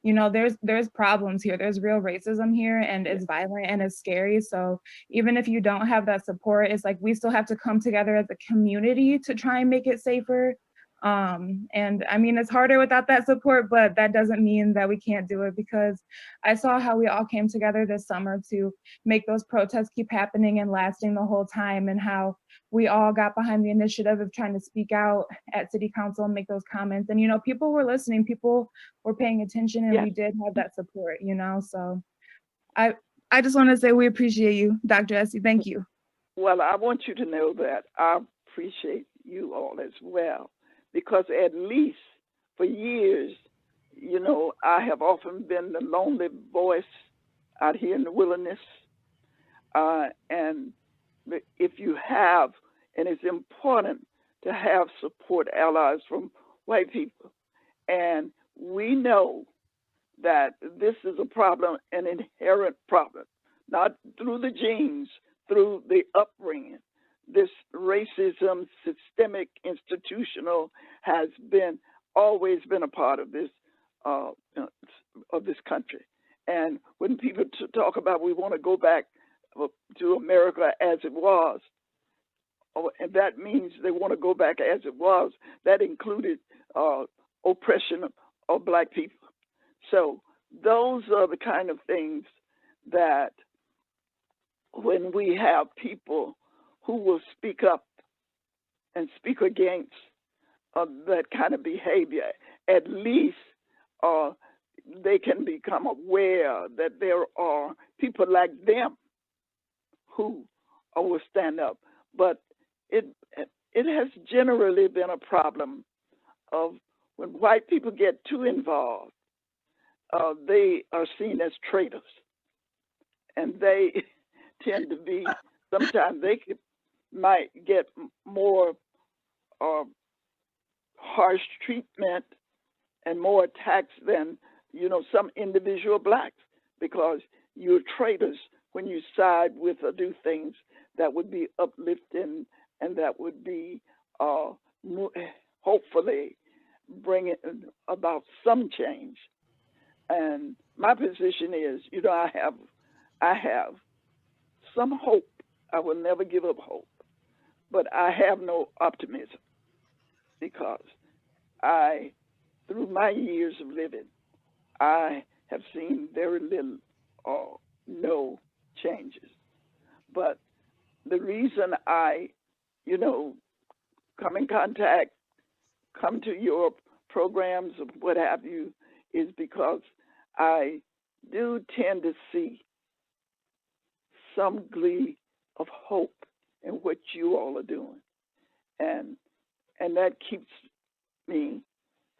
you know, there's problems here. There's real racism here, and it's violent and it's scary. So even if you don't have that support, it's like we still have to come together as a community to try and make it safer. And I mean, it's harder without that support, but that doesn't mean that we can't do it, because I saw how we all came together this summer to make those protests keep happening and lasting the whole time, and how we all got behind the initiative of trying to speak out at city council and make those comments. And, you know, people were listening, people were paying attention, and we did have that support, you know? So I just want to say we appreciate you, Dr. Essie. Thank you. Well, I want you to know that I appreciate you all as well, because at least for years, you know, I have often been the lonely voice out here in the wilderness. And if you have, and it's important to have support allies from white people. And we know that this is a problem, an inherent problem, not through the genes, through the upbringing. This racism, systemic, institutional, has always been a part of this country. And when people talk about we want to go back to America as it was, and that means they want to go back as it was, that included oppression of Black people. So those are the kind of things that when we have people who will speak up and speak against that kind of behavior, at least they can become aware that there are people like them who will stand up. But it has generally been a problem of when white people get too involved, they are seen as traitors. And they tend to be, sometimes they might get more harsh treatment and more attacks than, you know, some individual Blacks, because you're traitors when you side with or do things that would be uplifting and that would be hopefully bring about some change. And my position is, you know, I have some hope. I will never give up hope, but I have no optimism, because through my years of living, I have seen very little or no changes. But the reason I, you know, come in contact, come to your programs or what have you, is because I do tend to see some glee of hope in what you all are doing. And that keeps me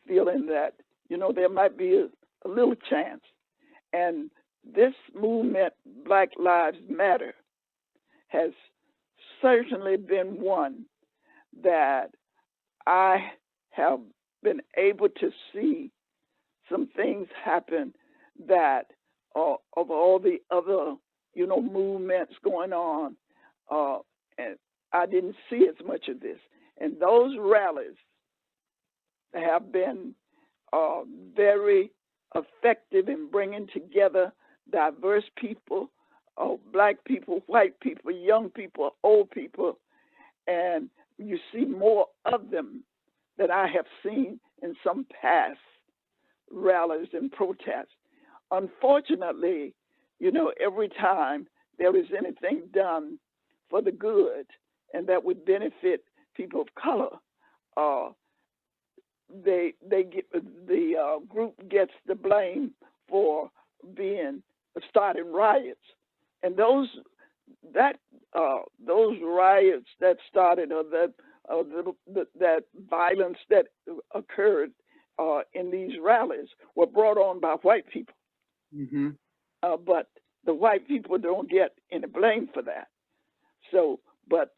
feeling that, you know, there might be a little chance. And this movement, Black Lives Matter, has certainly been one that I have been able to see some things happen that of all the other, you know, movements going on, and I didn't see as much of this. And those rallies have been very effective in bringing together diverse people, Black people, white people, young people, old people, and you see more of them than I have seen in some past rallies and protests. Unfortunately, you know, every time there is anything done for the good and that would benefit people of color, they get the group gets the blame for starting riots, and those riots that started, or that violence that occurred in these rallies were brought on by white people. Mm-hmm. But the white people don't get any blame for that. So, but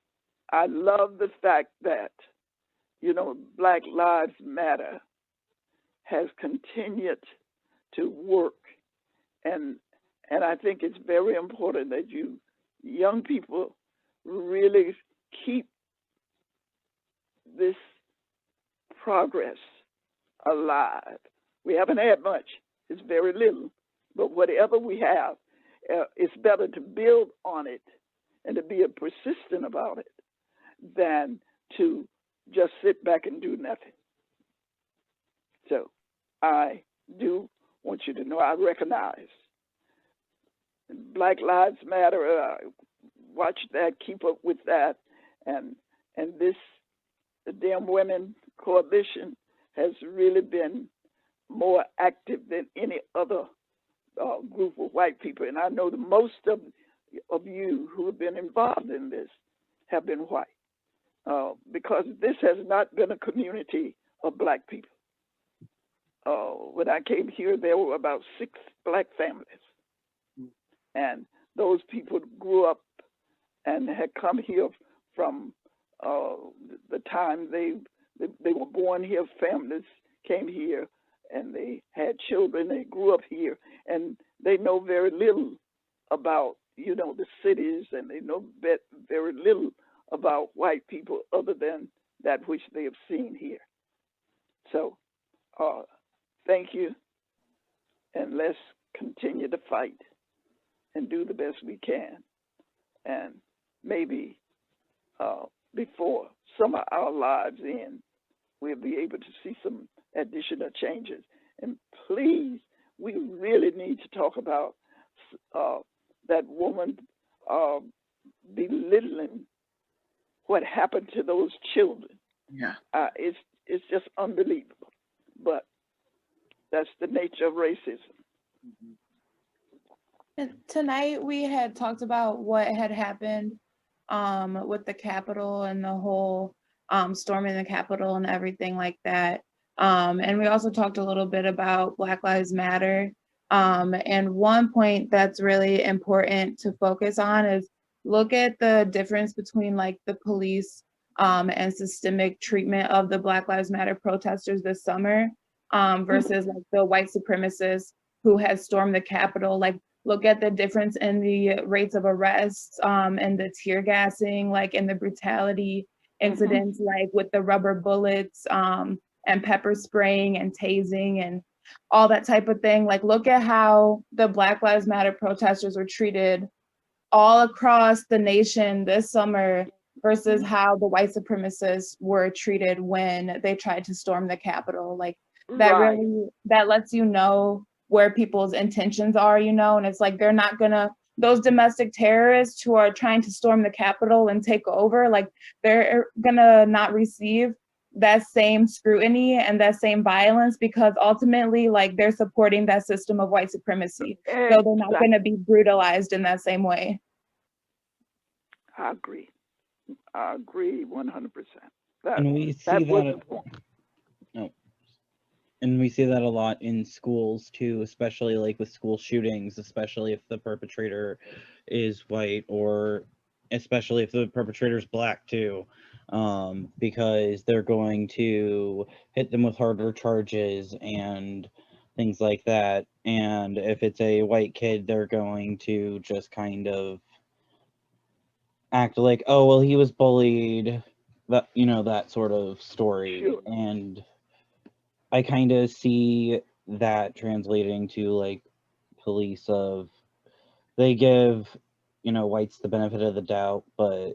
I love the fact that, you know, Black Lives Matter has continued to work. And I think it's very important that you young people really keep this progress alive. We haven't had much, is very little. But whatever we have, it's better to build on it and to be persistent about it than to just sit back and do nothing. So I do want you to know I recognize Black Lives Matter. Watch that, keep up with that, and this the Damn Women Coalition has really been more active than any other group of white people. And I know that most of you who have been involved in this have been white, because this has not been a community of Black people. When I came here, there were about 6 Black families. And those people grew up and had come here from the time they were born here. Families came here and they had children. They grew up here, and they know very little about, you know, the cities, and they know very little about white people other than that which they have seen here. So thank you, and let's continue to fight and do the best we can. And maybe before some of our lives end, we'll be able to see some additional changes. And please, we really need to talk about that woman belittling what happened to those children. Yeah. It's just unbelievable. But that's the nature of racism. Mm-hmm. And tonight we had talked about what had happened with the Capitol and the whole storming the Capitol and everything like that. And we also talked a little bit about Black Lives Matter. And one point that's really important to focus on is look at the difference between like the police and systemic treatment of the Black Lives Matter protesters this summer versus like the white supremacists who had stormed the Capitol. Like, look at the difference in the rates of arrests and the tear gassing, like in the brutality incidents, like with the rubber bullets and pepper spraying and tasing and all that type of thing. Like, look at how the Black Lives Matter protesters were treated all across the nation this summer versus how the white supremacists were treated when they tried to storm the Capitol. Like, that really, that lets you know where people's intentions are, you know, and it's like they're not gonna, those domestic terrorists who are trying to storm the Capitol and take over, like they're gonna not receive that same scrutiny and that same violence because ultimately, like, they're supporting that system of white supremacy. So they're not gonna be brutalized in that same way. I agree 100%. And we see that. And we see that a lot in schools too, especially like with school shootings, especially if the perpetrator is white, or especially if the perpetrator is Black too, because they're going to hit them with harder charges and things like that. And if it's a white kid, they're going to just kind of act like, oh, well, he was bullied, that, you know, that sort of story. Sure. And I kind of see that translating to like police of, they give, you know, whites the benefit of the doubt, but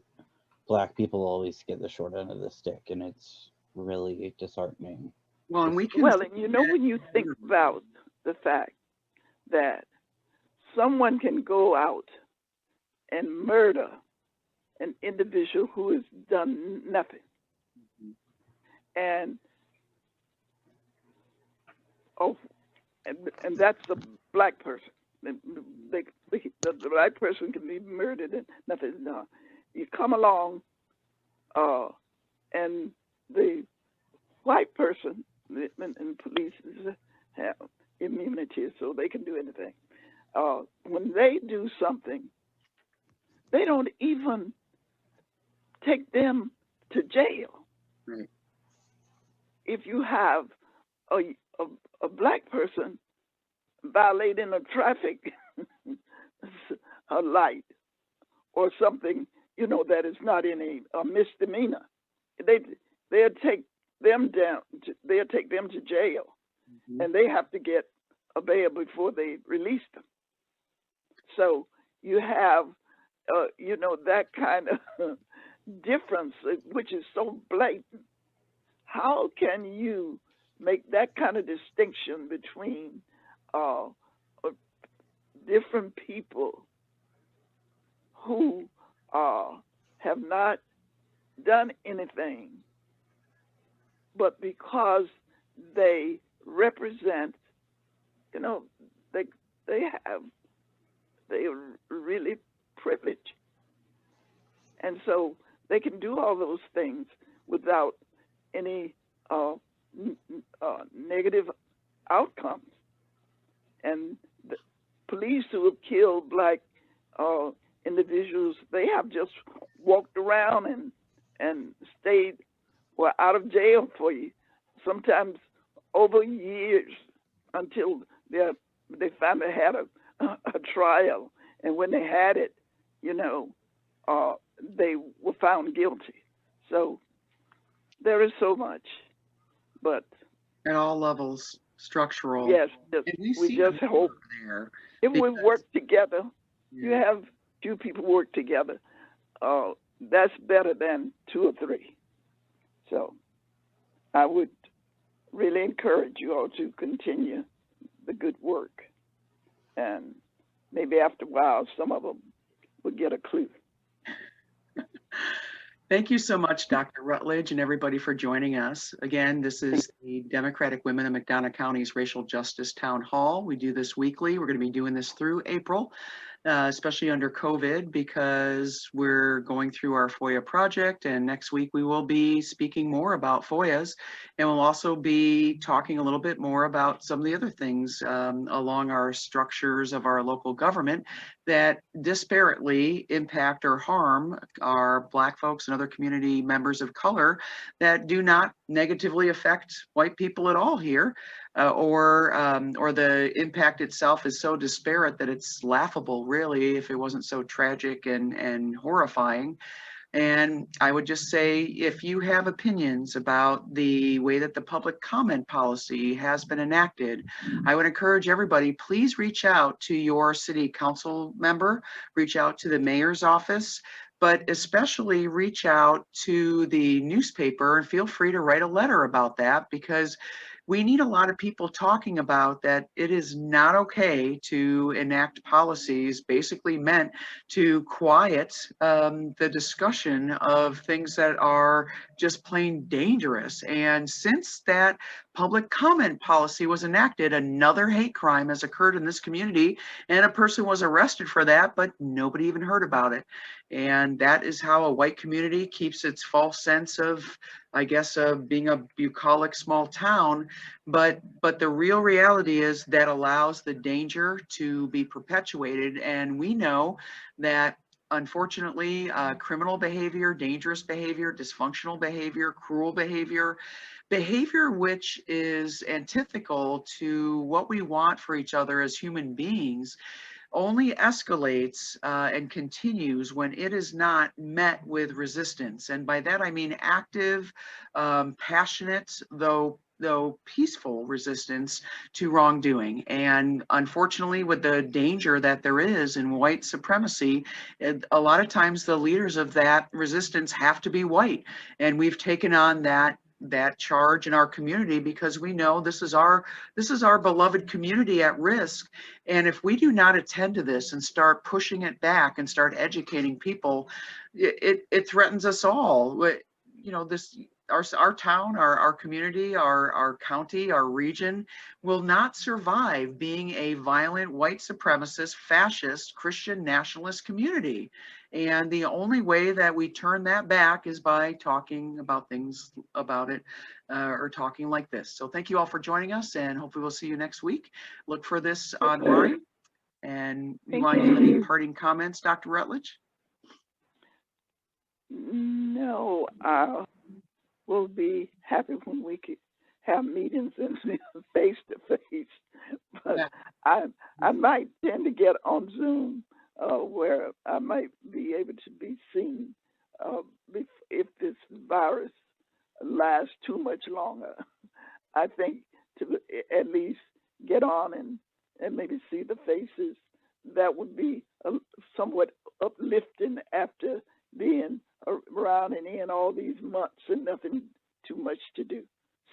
Black people always get the short end of the stick, and it's really disheartening. Well, and we can. Well, and you know, when you think about the fact that someone can go out and murder an individual who has done nothing, and that's a Black person. The Black person can be murdered and nothing. You come along, and the white person and police have immunity, so they can do anything. When they do something, they don't even take them to jail. Right. If you have a Black person violating a traffic a light or something, you know, that is not in a misdemeanor, they'll take them down. They'll take them to jail, and they have to get bail before they released them. So you have, you know, that kind of difference, which is so blatant. How can you make that kind of distinction between different people who have not done anything, but because they represent, you know, they are really privileged, and so they can do all those things without any negative outcomes. And the police who have killed Black individuals, they have just walked around and stayed, well, out of jail for you, sometimes over years, until they finally had a trial. And when they had it, you know, they were found guilty. So there is so much, but at all levels, structural. yes, And we just hope there if we because- work together, you have two people work together, that's better than two or three. So I would really encourage you all to continue the good work, and maybe after a while some of them will get a clue. Thank you so much, Dr. Rutledge, and everybody for joining us. Again, this is the Democratic Women of McDonough County's Racial Justice Town Hall. We do this weekly. We're going to be doing this through April, especially under COVID, because we're going through our FOIA project. And next week we will be speaking more about FOIAs, and we'll also be talking a little bit more about some of the other things along our structures of our local government that disparately impact or harm our Black folks and other community members of color that do not negatively affect white people at all here, or the impact itself is so disparate that it's laughable, really, if it wasn't so tragic and horrifying. And I would just say, if you have opinions about the way that the public comment policy has been enacted, I would encourage everybody, please reach out to your city council member, reach out to the mayor's office, but especially reach out to the newspaper and feel free to write a letter about that, because we need a lot of people talking about that it is not okay to enact policies basically meant to quiet the discussion of things that are just plain dangerous. And since that public comment policy was enacted, another hate crime has occurred in this community, and a person was arrested for that, but nobody even heard about it. And that is how a white community keeps its false sense of, I guess, being a bucolic small town. But the real reality is that allows the danger to be perpetuated. And we know that, unfortunately, criminal behavior, dangerous behavior, dysfunctional behavior, cruel behavior, behavior which is antithetical to what we want for each other as human beings, only escalates and continues when it is not met with resistance. And by that I mean active, passionate, though peaceful resistance to wrongdoing. And unfortunately, with the danger that there is in white supremacy, a lot of times the leaders of that resistance have to be white. And we've taken on that charge in our community because we know this is our beloved community at risk. And if we do not attend to this and start pushing it back and start educating people, it threatens us all. You know, our town, our community, our county, our region will not survive being a violent white supremacist, fascist, Christian nationalist community. And the only way that we turn that back is by talking about things about it, or talking like this. So thank you all for joining us, and hopefully we'll see you next week. Look for this online. And you want to give any parting comments, Dr. Rutledge? No, we'll be happy when we can have meetings and face to face. But I might tend to get on Zoom, where I might be able to be seen if this virus lasts too much longer. I think to at least get on and maybe see the faces, that would be somewhat uplifting after being around and in all these months and nothing too much to do.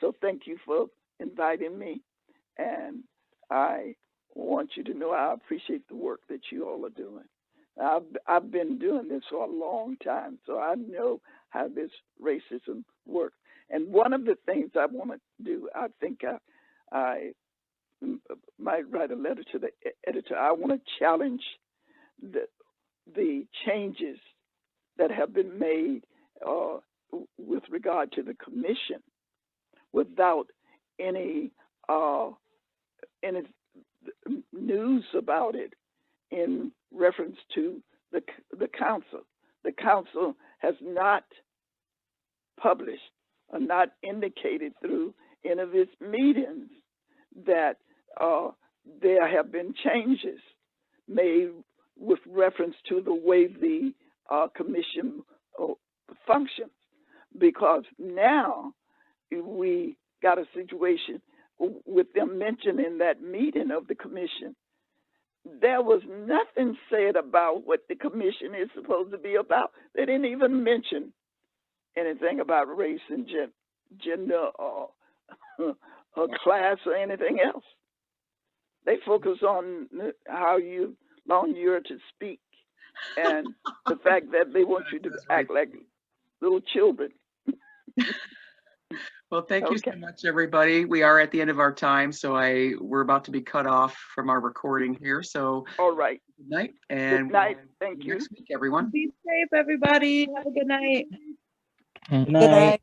So thank you for inviting me, and I want you to know I appreciate the work that you all are doing. I've been doing this for a long time, so I know how this racism works. And one of the things I want to do, I think I might write a letter to the editor. I want to challenge the changes that have been made with regard to the commission without any news about it in reference to the council. The council has not published or not indicated through any of its meetings that there have been changes made with reference to the way the commission functions, because now we got a situation with them mentioning that meeting of the commission. There was nothing said about what the commission is supposed to be about. They didn't even mention anything about race and gender or class or anything else. They focus on how long you're to speak and the fact that they want you to act like little children. Well, thank you so much, everybody. We are at the end of our time, so we're about to be cut off from our recording here. So, all right. Good night, and good night. Thank you. Next week, everyone. Be safe, everybody. Have a good night. Good Good night.